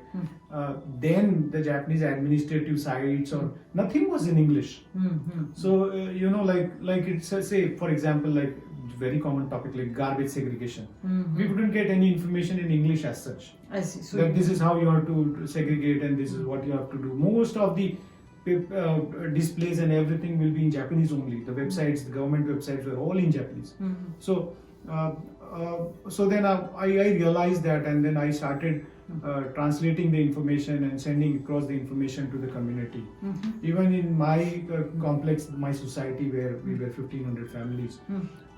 then the Japanese administrative sites or nothing was in English. So like it's say for example, like very common topic like garbage segregation. We couldn't get any information in English as such. I see. So That this is how you have to segregate and this is what you have to do. Most of the displays and everything will be in Japanese only. The websites, the government websites were all in Japanese. So then I realized that, and then I started translating the information and sending across the information to the community. Even in my complex, my society where we were 1,500 families,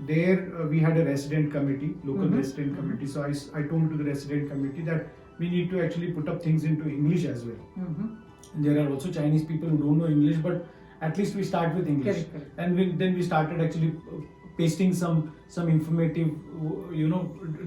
there we had a resident committee, local resident committee. So I told to the resident committee that we need to actually put up things into English as well. There are also Chinese people who don't know English, but at least we start with English. Correct. And then we started actually pasting some informative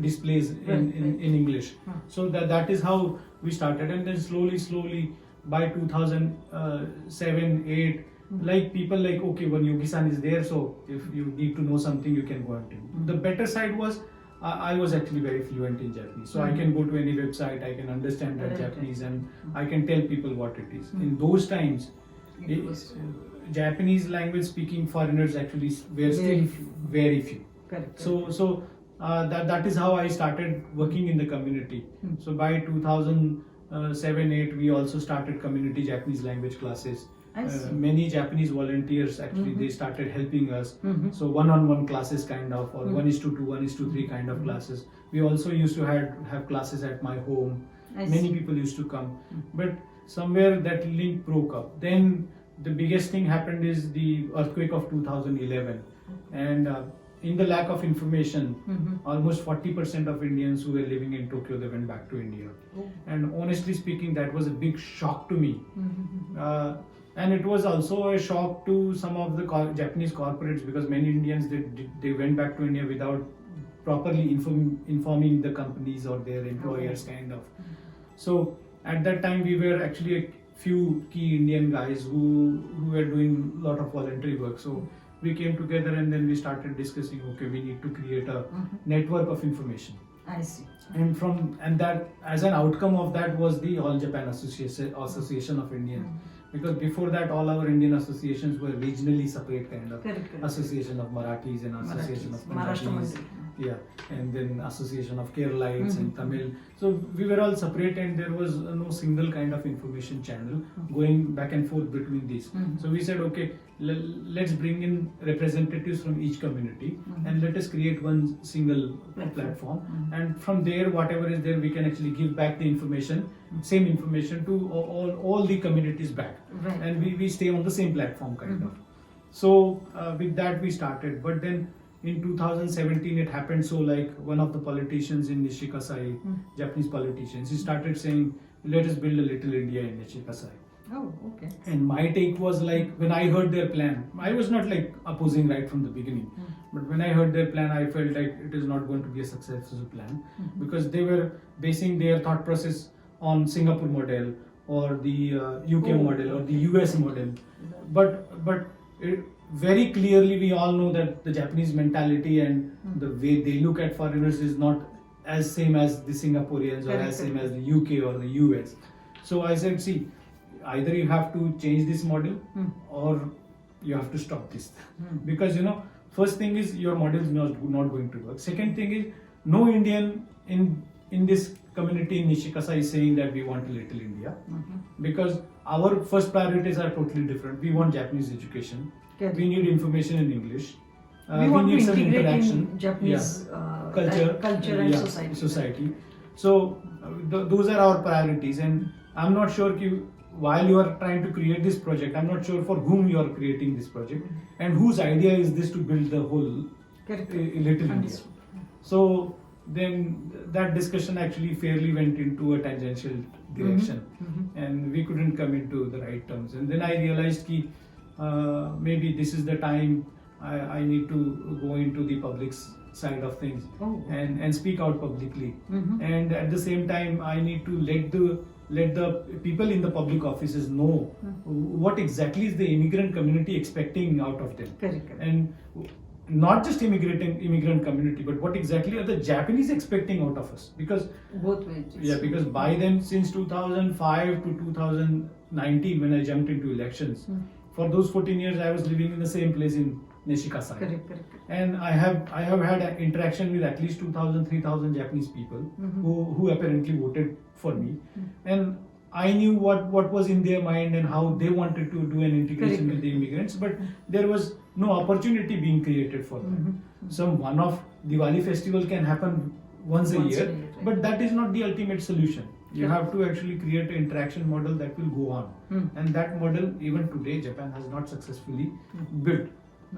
displays in English. So that is how we started, and then slowly by 2007 8, like people like, okay, when Yogi-san is there, so if you need to know something, you can go and do. The better side was I was actually very fluent in Japanese, so I can go to any website, I can understand that Japanese, and I can tell people what it is. In those times, Japanese language speaking foreigners actually were still very few. Correct. So that is how I started working in the community. So by 2007-8, we also started community Japanese language classes. Many Japanese volunteers actually they started helping us. So one-on-one classes kind of, or 1:2, 1:3 kind of classes. We also used to have classes at my home. Many people used to come, but somewhere that link broke up. Then the biggest thing happened is the earthquake of 2011, and in the lack of information, almost 40% of Indians who were living in Tokyo, they went back to India. And honestly speaking, that was a big shock to me. And it was also a shock to some of the Japanese corporates, because many Indians they went back to India without properly informing the companies or their employers kind of. So at that time we were actually a few key Indian guys who were doing a lot of voluntary work. So we came together and then we started discussing, okay, we need to create a network of information. I see. And that, as an outcome of that, was the All Japan Association of Indians. Because before that, all our Indian associations were regionally separate kind of. Correct. Association of Marathis and Association of Punjabis. Yeah, and then Association of Keralites and Tamil. So we were all separate, and there was no single kind of information channel going back and forth between these. So we said, okay, let's bring in representatives from each community and let us create one single platform. And from there, whatever is there, we can actually give back the information, same information to all the communities back. Right. And we stay on the same platform kind of. So with that we started, but then in 2017 it happened. So like one of the politicians in Nishikasai, Japanese politicians, he started saying, let us build a little India in Nishikasai. Oh, okay. And my take was like, when I heard their plan, I was not like opposing right from the beginning, but when I heard their plan, I felt like it is not going to be a successful plan, because they were basing their thought process on Singapore model or the UK model or the US model. But very clearly we all know that the Japanese mentality and the way they look at foreigners is not as same as the Singaporeans or as same as the UK or the US. So I said, see, either you have to change this model or you have to stop this. Because first thing is your model is not going to work. Second thing is, no Indian in this community in Nishikasai is saying that we want a little India, because our first priorities are totally different. We want Japanese education. We need information in English. We need some interaction in Japanese culture and society. So those are our priorities, and I'm not sure while you are trying to create this project, I'm not sure for whom you are creating this project and whose idea is this to build the whole little India. So then that discussion actually fairly went into a tangential direction, and we couldn't come into the right terms. And then I realized that maybe this is the time I need to go into the public side of things and speak out publicly. And at the same time, I need to let the people in the public offices know what exactly is the immigrant community expecting out of them. Correct. And not just immigrant community, but what exactly are the Japanese expecting out of us? Because both ways. Yeah, because by then, since 2005 to 2019, when I jumped into elections, for those 14 years I was living in the same place in Nishikasai. Correct. And I have had an interaction with at least 2,000-3,000 Japanese people who apparently voted for me, and I knew what was in their mind and how they wanted to do an integration with the immigrants, but there was no opportunity being created for them. Some one-off Diwali festival can happen once a year, but that is not the ultimate solution. You have to actually create an interaction model that will go on, and that model even today Japan has not successfully built,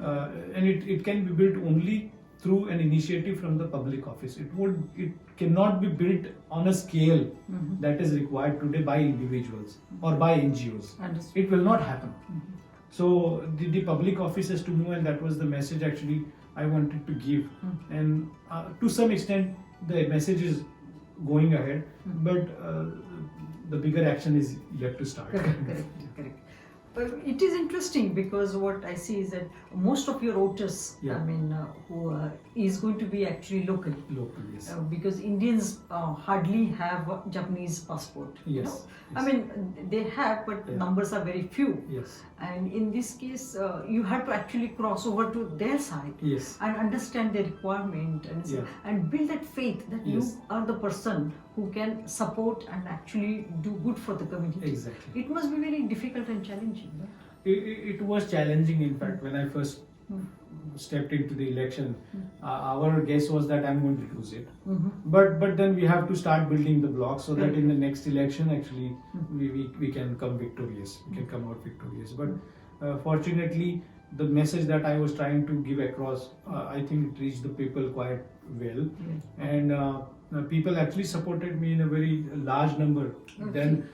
and it can be built only through an initiative from the public office. It cannot be built on a scale that is required today by individuals or by NGOs. It will not happen. So the public office has to know, and that was the message actually I wanted to give, and to some extent the message is going ahead, but the bigger action is yet to start. Correct. But it is interesting because what I see is that most of your voters, Yeah. who is going to be actually local. Local, yes. Because Indians hardly have a Japanese passport. You Yes, know? yes. I mean, they have, but Yeah. numbers are very few. Yes. And in this case, you have to actually cross over to their side Yes. and understand their requirement Yeah. and build that faith that Yes. you are the person who can support and actually do good for the community. Exactly. It must be very difficult and challenging. No? It was challenging, in fact, when I first stepped into the election. Our guess was that I'm going to lose it. But then we have to start building the blocks so that in the next election, actually, we can come victorious. We can come out victorious. But fortunately, the message that I was trying to give across, I think it reached the people quite well. And people actually supported me in a very large number. Then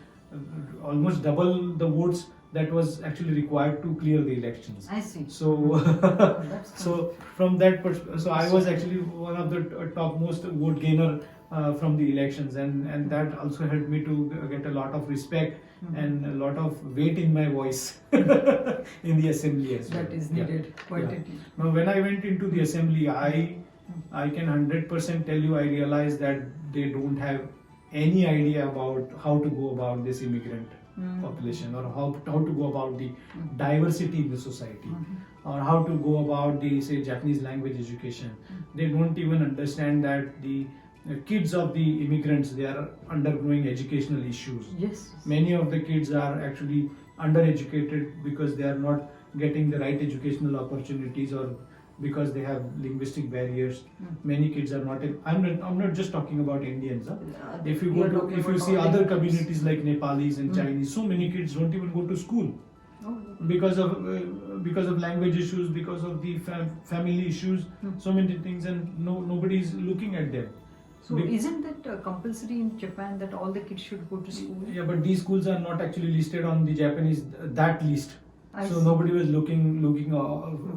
almost double the votes that was actually required to clear the elections. I see. So, so from that perspective, so I was actually one of the topmost vote gainer from the elections, and that also helped me to get a lot of respect and a lot of weight in my voice in the assembly as well. That is needed quite Yeah. a bit. Now, when I went into the assembly, I can 100% tell you, I realized that they don't have any idea about how to go about this immigrant population, or how to go about the diversity in the society, or how to go about the, say, Japanese language education. They don't even understand that the kids of the immigrants, they are undergoing educational issues. Yes. Many of the kids are actually undereducated because they are not getting the right educational opportunities, or because they have linguistic barriers. Many kids are not. I'm not just talking about Indians. If you go to, if you see other communities like Nepalis and Chinese, so many kids don't even go to school because of language issues, because of the family issues, so many things, and nobody is looking at them. So isn't that compulsory in Japan that all the kids should go to school? Yeah, but these schools are not actually listed on the Japanese that list. I So see. nobody was looking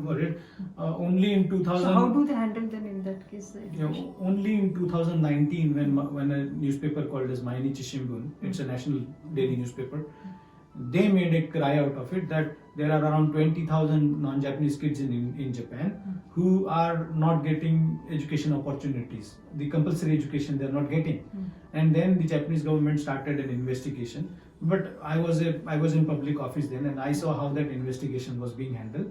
for it. Only in 2000. So how do they handle then in that case the education? Only in 2019, when a newspaper called as Mainichi Shimbun, it's a national daily newspaper, they made a cry out of it that there are around 20,000 non-Japanese kids in Japan who are not getting education opportunities. The compulsory education they are not getting. And then the Japanese government started an investigation. But I was in public office then, and I saw how that investigation was being handled.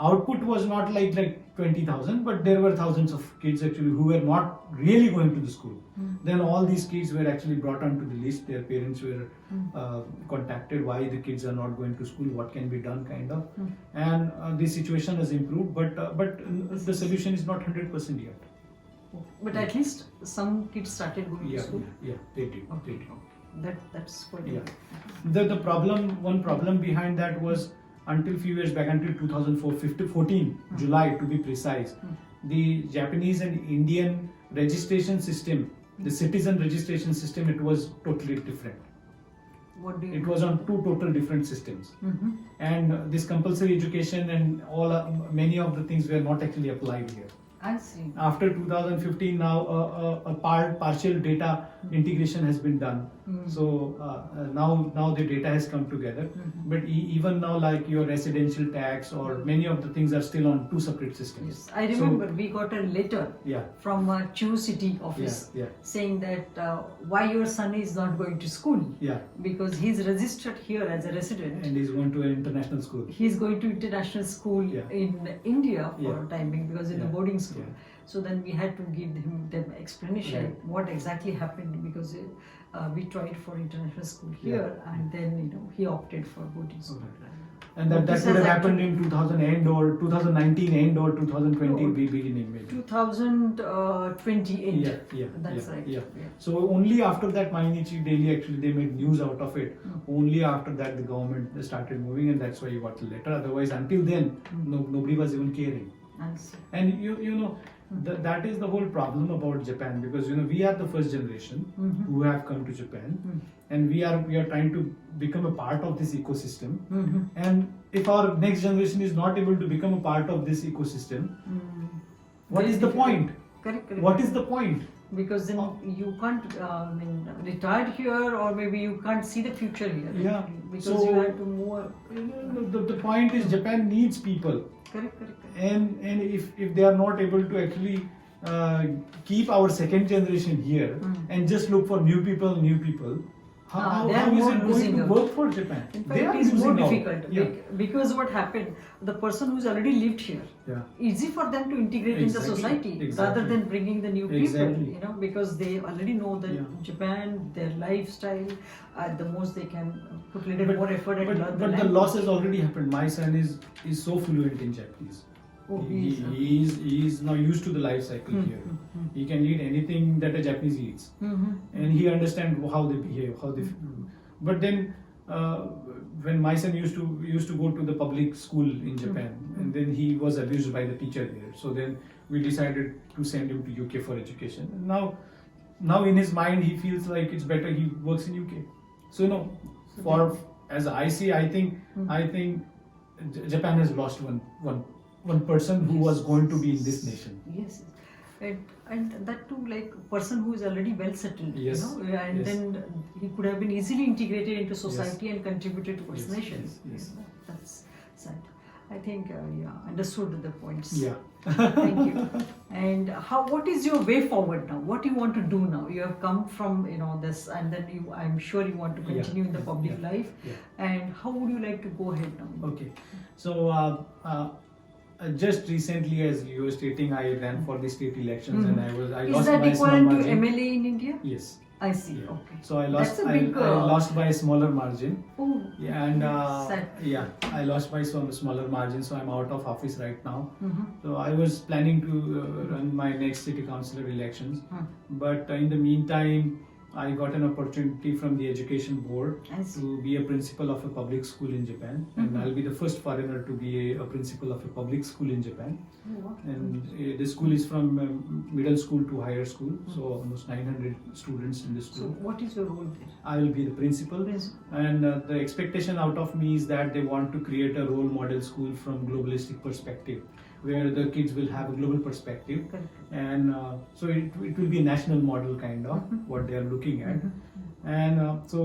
Output was not like 20,000, but there were thousands of kids actually who were not really going to the school. Then all these kids were actually brought onto the list. Their parents were contacted, why the kids are not going to school, what can be done, kind of. And the situation has improved, but the solution is not 100% yet. But at least some kids started going to Yeah, school. yeah, they did. They did. That's quite Yeah. good. One problem behind that was, until few years back, until 2014, July to be precise, the Japanese and Indian registration system, the citizen registration system, it was totally different. What do you It was on two total different systems. And this compulsory education and many of the things were not actually applied here. I see. After 2015, now a partial data integration has been done. So now the data has come together. But even now, like your residential tax or many of the things are still on two separate systems. Yes, I remember we got a letter Yeah. from Chu City office Yeah. saying that why your son is not going to school, Yeah. because he's registered here as a resident. And he's going to an international school. He's going to international school Yeah. in India for Yeah. a time being, because in a Yeah. boarding school. Yeah. So then we had to give them explanation Right. what exactly happened, because we tried for international school here, and then he opted for boarding school. And that This would has have happened in 2000 end or 2019 end or 2020 No. beginning maybe. 2028. Yeah. That's right. Yeah. So only after that Mainichi Daily, actually they made news out of it. Only after that the government started moving, and that's why you got the letter. Otherwise, until then, nobody was even caring. I see. And you know, that is the whole problem about Japan, because we are the first generation who have come to Japan, and we are trying to become a part of this ecosystem. And if our next generation is not able to become a part of this ecosystem, What Very is the difficult. point? Correct. What is the point? Because then you can't retire here, or maybe you can't see the future here. Yeah. Because So- you have to move. The point is Japan needs people. Correct. And if they are not able to actually keep our second generation here and just look for new people, how They are is more it going losing to out. work for Japan? In They fact, are it is more losing out. difficult Yeah. because what happened, the person who's already lived here, Yeah. easy for them to integrate in the Exactly, society exactly. rather than bringing the new people, Exactly. because they already know that Yeah. Japan, their lifestyle, at the most they can put a little more effort and learn But the the language. loss has already happened. My son is so fluent in Japanese. Oh, He is now used to the life cycle here. He can eat anything that a Japanese eats, and he understands how they behave, how they. But then, when my son used to go to the public school in Japan, and then he was abused by the teacher there. So then we decided to send him to UK for education. And now in his mind he feels like it's better he works in UK. So for as I see, I think Japan has lost one person who was going to be in this nation. Yes. And that too, like person who is already well settled, Yes. and Yes. then he could have been easily integrated into society and contributed towards Yes, nation. yes. That's sad. I think, understood the points. Yeah. Thank you. And what is your way forward now? What do you want to do now? You have come from this, and then I'm sure you want to Yeah. continue in the public Yeah. life. Yeah. And how would you like to go ahead now? Okay. So just recently, as you were stating, I ran for the state elections and I Is lost that by a small equivalent to margin. MLA in India? Yes. I see. Yeah. Okay. So I lost. That's a big. I lost by a smaller margin. Oh. Yeah, and Sad. I lost by some smaller margin, so I'm out of office right now. Mhm. So I was planning to run my next city councillor elections, but in the meantime, I got an opportunity from the education board I see. to be a principal of a public school in Japan, and I'll be the first foreigner to be a principal of a public school in Japan. Oh, wow. And the school is from middle school to higher school, so almost 900 students in the So school. what is your role there? I will be the principal, and the expectation out of me is that they want to create a role model school from globalistic perspective, where the kids will have a global perspective, Correct. and so it will be a national model kind of what they are looking at. And so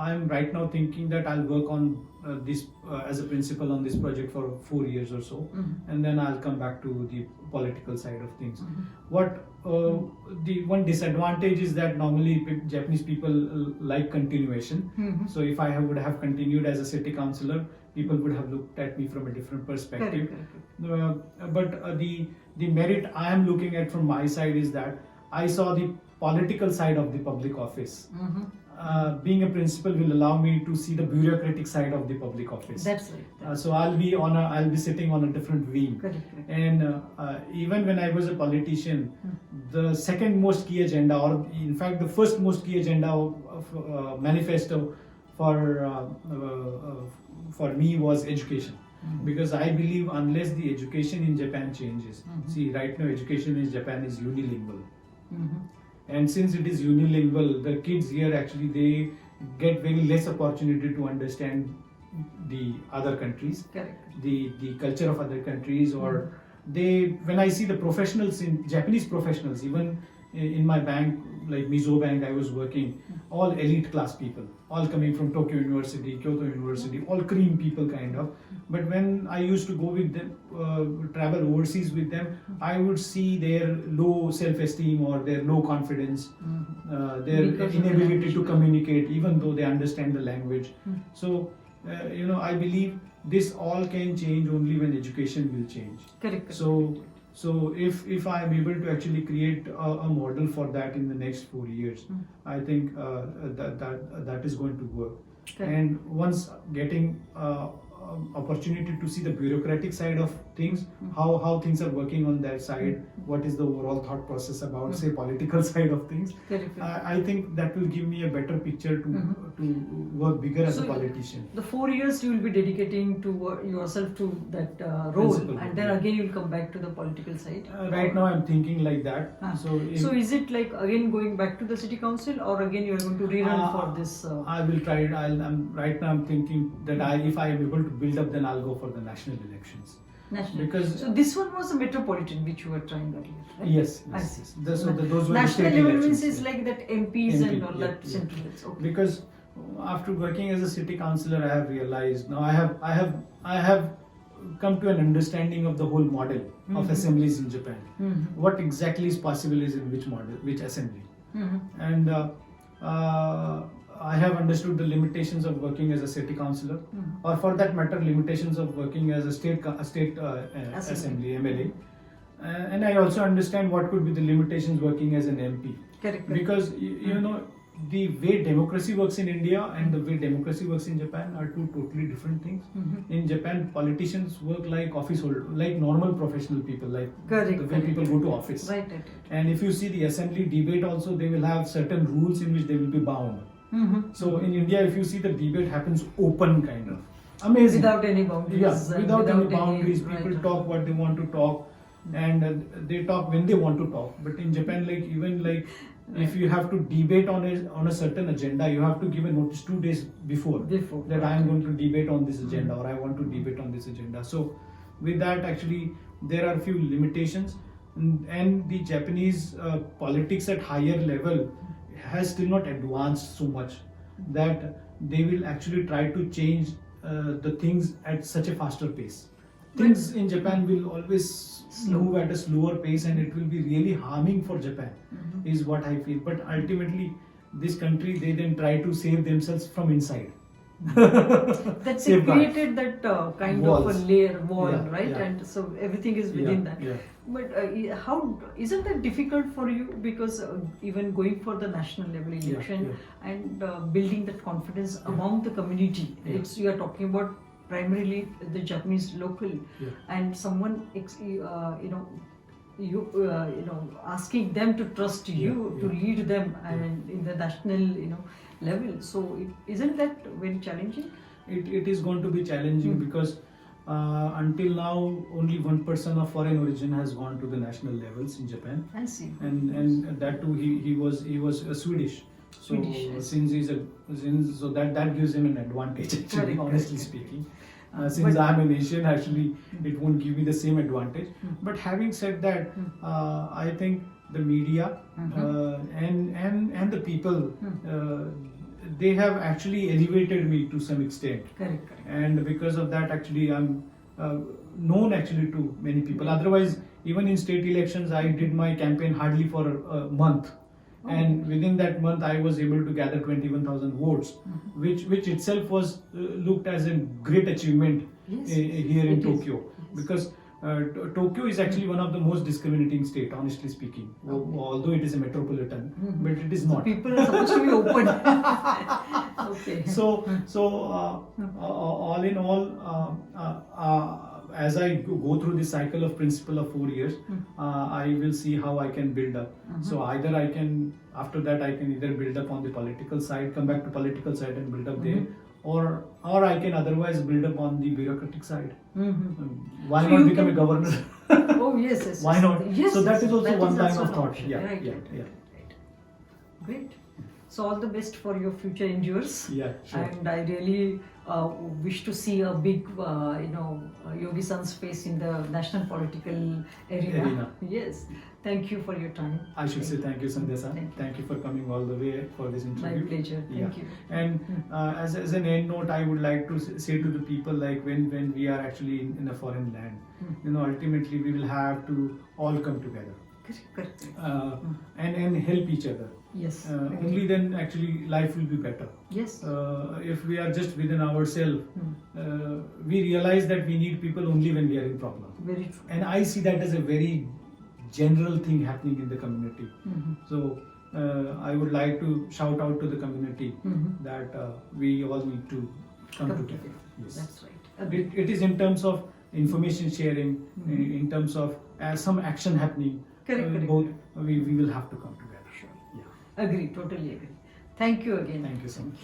I'm right now thinking that I'll work on this as a principal on this project for 4 years or so, and then I'll come back to the political side of things. What the one disadvantage is that normally Japanese people like continuation. So if I would have continued as a city councillor, people would have looked at me from a different perspective. Correct. But the merit I am looking at from my side is that I saw the political side of the public office. Being a principal will allow me to see the bureaucratic side of the public office. That's right. So I'll be sitting on a different wing. Correct. And even when I was a politician, the second most key agenda, or in fact the first most key agenda of manifesto for me was education. Because I believe unless the education in Japan changes, see right now education in Japan is unilingual. And since it is unilingual, the kids here actually they get very less opportunity to understand the other countries, Correct. the culture of other countries, or when I see the professionals Japanese professionals, even in my bank, like Mizo Bank, I was working, all elite class people, all coming from Tokyo University, Kyoto University, all cream people kind of. But when I used to go with them, travel overseas with them, I would see their low self-esteem or their low confidence, their Because of the inability language. to communicate, even though they understand the language. So, I believe this all can change only when education will change. Correct. So if I am able to actually create a model for that in the next 4 years, I think that is going to work. Correct. And once getting opportunity to see the bureaucratic side of things, how things are working on that side, what is the overall thought process about, say, political side of things, Correct. I think that will give me a better picture to work bigger as a So, politician. The 4 years you will be dedicating to yourself to that role, Principal, and then yeah. again you will come back to the political side. Right now I'm thinking like that. So is it like again going back to the city council, or again you are going to rerun for this? I will try it. Right now I'm thinking that if I am able to build up, then I'll go for the national elections. National. Because So this one was a metropolitan which you were trying earlier, right? yes, I yes, see. yes. Those were the National state level elections, means is yeah. like that MPs MP, and all yeah, that yeah. central. Okay. Because after working as a city councillor, I have realized now I have come to an understanding of the whole model of assemblies in Japan. What exactly is possible is in which model, which assembly, and I have understood the limitations of working as a city councillor, or for that matter, limitations of working as a state assembly MLA. And I also understand what could be the limitations working as an MP. Correct. Because you know, the way democracy works in India and the way democracy works in Japan are two totally different things. In Japan, politicians work like office holder, like normal professional people, like Correct, the way correct. people go to office. Right. And if you see the assembly debate also, they will have certain rules in which they will be bound. So in India, if you see, the debate happens open, kind of amazing, Without any boundaries. yeah, without any boundaries. right, People right. talk what they want to talk, and they talk when they want to talk. But in Japan, like even like if you have to debate on a certain agenda, you have to give a notice 2 days before that I am going to debate on this agenda, or I want to debate on this agenda. So with that, actually, there are a few limitations, and the Japanese politics at higher level has still not advanced so much that they will actually try to change the things at such a faster pace. Things in Japan will always move at a slower pace, and it will be really harming for Japan, is what I feel. But ultimately, this country, they then try to save themselves from inside. That they Safeguard. created that kind Walls. of a wall, Yeah, right? yeah. And so everything is within that. Yeah. But how isn't that difficult for you? Because even going for the national level election and building that confidence among the community, it's you are talking about primarily the Japanese local, and someone asking them to trust you to lead them and in the national level. So isn't that very challenging? It is going to be challenging because until now only one person of foreign origin has gone to the national levels in Japan. I see. And that too he was Swedish. So Swedish, since that gives him an advantage, actually, Correct, honestly correct. speaking. Since I'm an Asian, actually, it won't give me the same advantage. But having said that, I think the media and the people, they have actually elevated me to some extent. Correct. And because of that, actually, I'm known actually to many people. Otherwise, even in state elections, I did my campaign hardly for a month. And within that month, I was able to gather 21,000 votes, which itself was looked as a great achievement here in Tokyo. Because Tokyo is actually one of the most discriminating state, honestly speaking. Although it is a metropolitan, but it is not. People are supposed to be open. Okay. So all in all, as I go through this cycle of principle of 4 years, I will see how I can build up. So either I can, after that, I can either build up on the political side, come back to political side and build up there, or I can otherwise build up on the bureaucratic side. Why So not you become a can- governor? Oh yes. Why not? Yes, So that is also that one is line also of an thought. option. Yeah, Right. Great. So all the best for your future endeavors. Yeah, sure. And I really wish to see a big, Yogi-san's face in the national political arena. Yes. Thank you for your time. I should say thank you, Sandhya-san. Thank you. Thank you for coming all the way for this My interview. pleasure. Thank you. And as an end note, I would like to say to the people, like when we are actually in a foreign land, ultimately we will have to all come together Correct. and help each other. Yes. Only then actually life will be better. Yes. If we are just within ourselves, we realize that we need people only when we are in problem. Very true. And I see that as a very general thing happening in the community. So I would like to shout out to the community that we all need to come together. Yes. That's right. It is in terms of information sharing, in terms of some action happening. Correct. Both we will have to come together. Sure. Yeah. Agree. Totally agree. Thank you again. Thank you so much.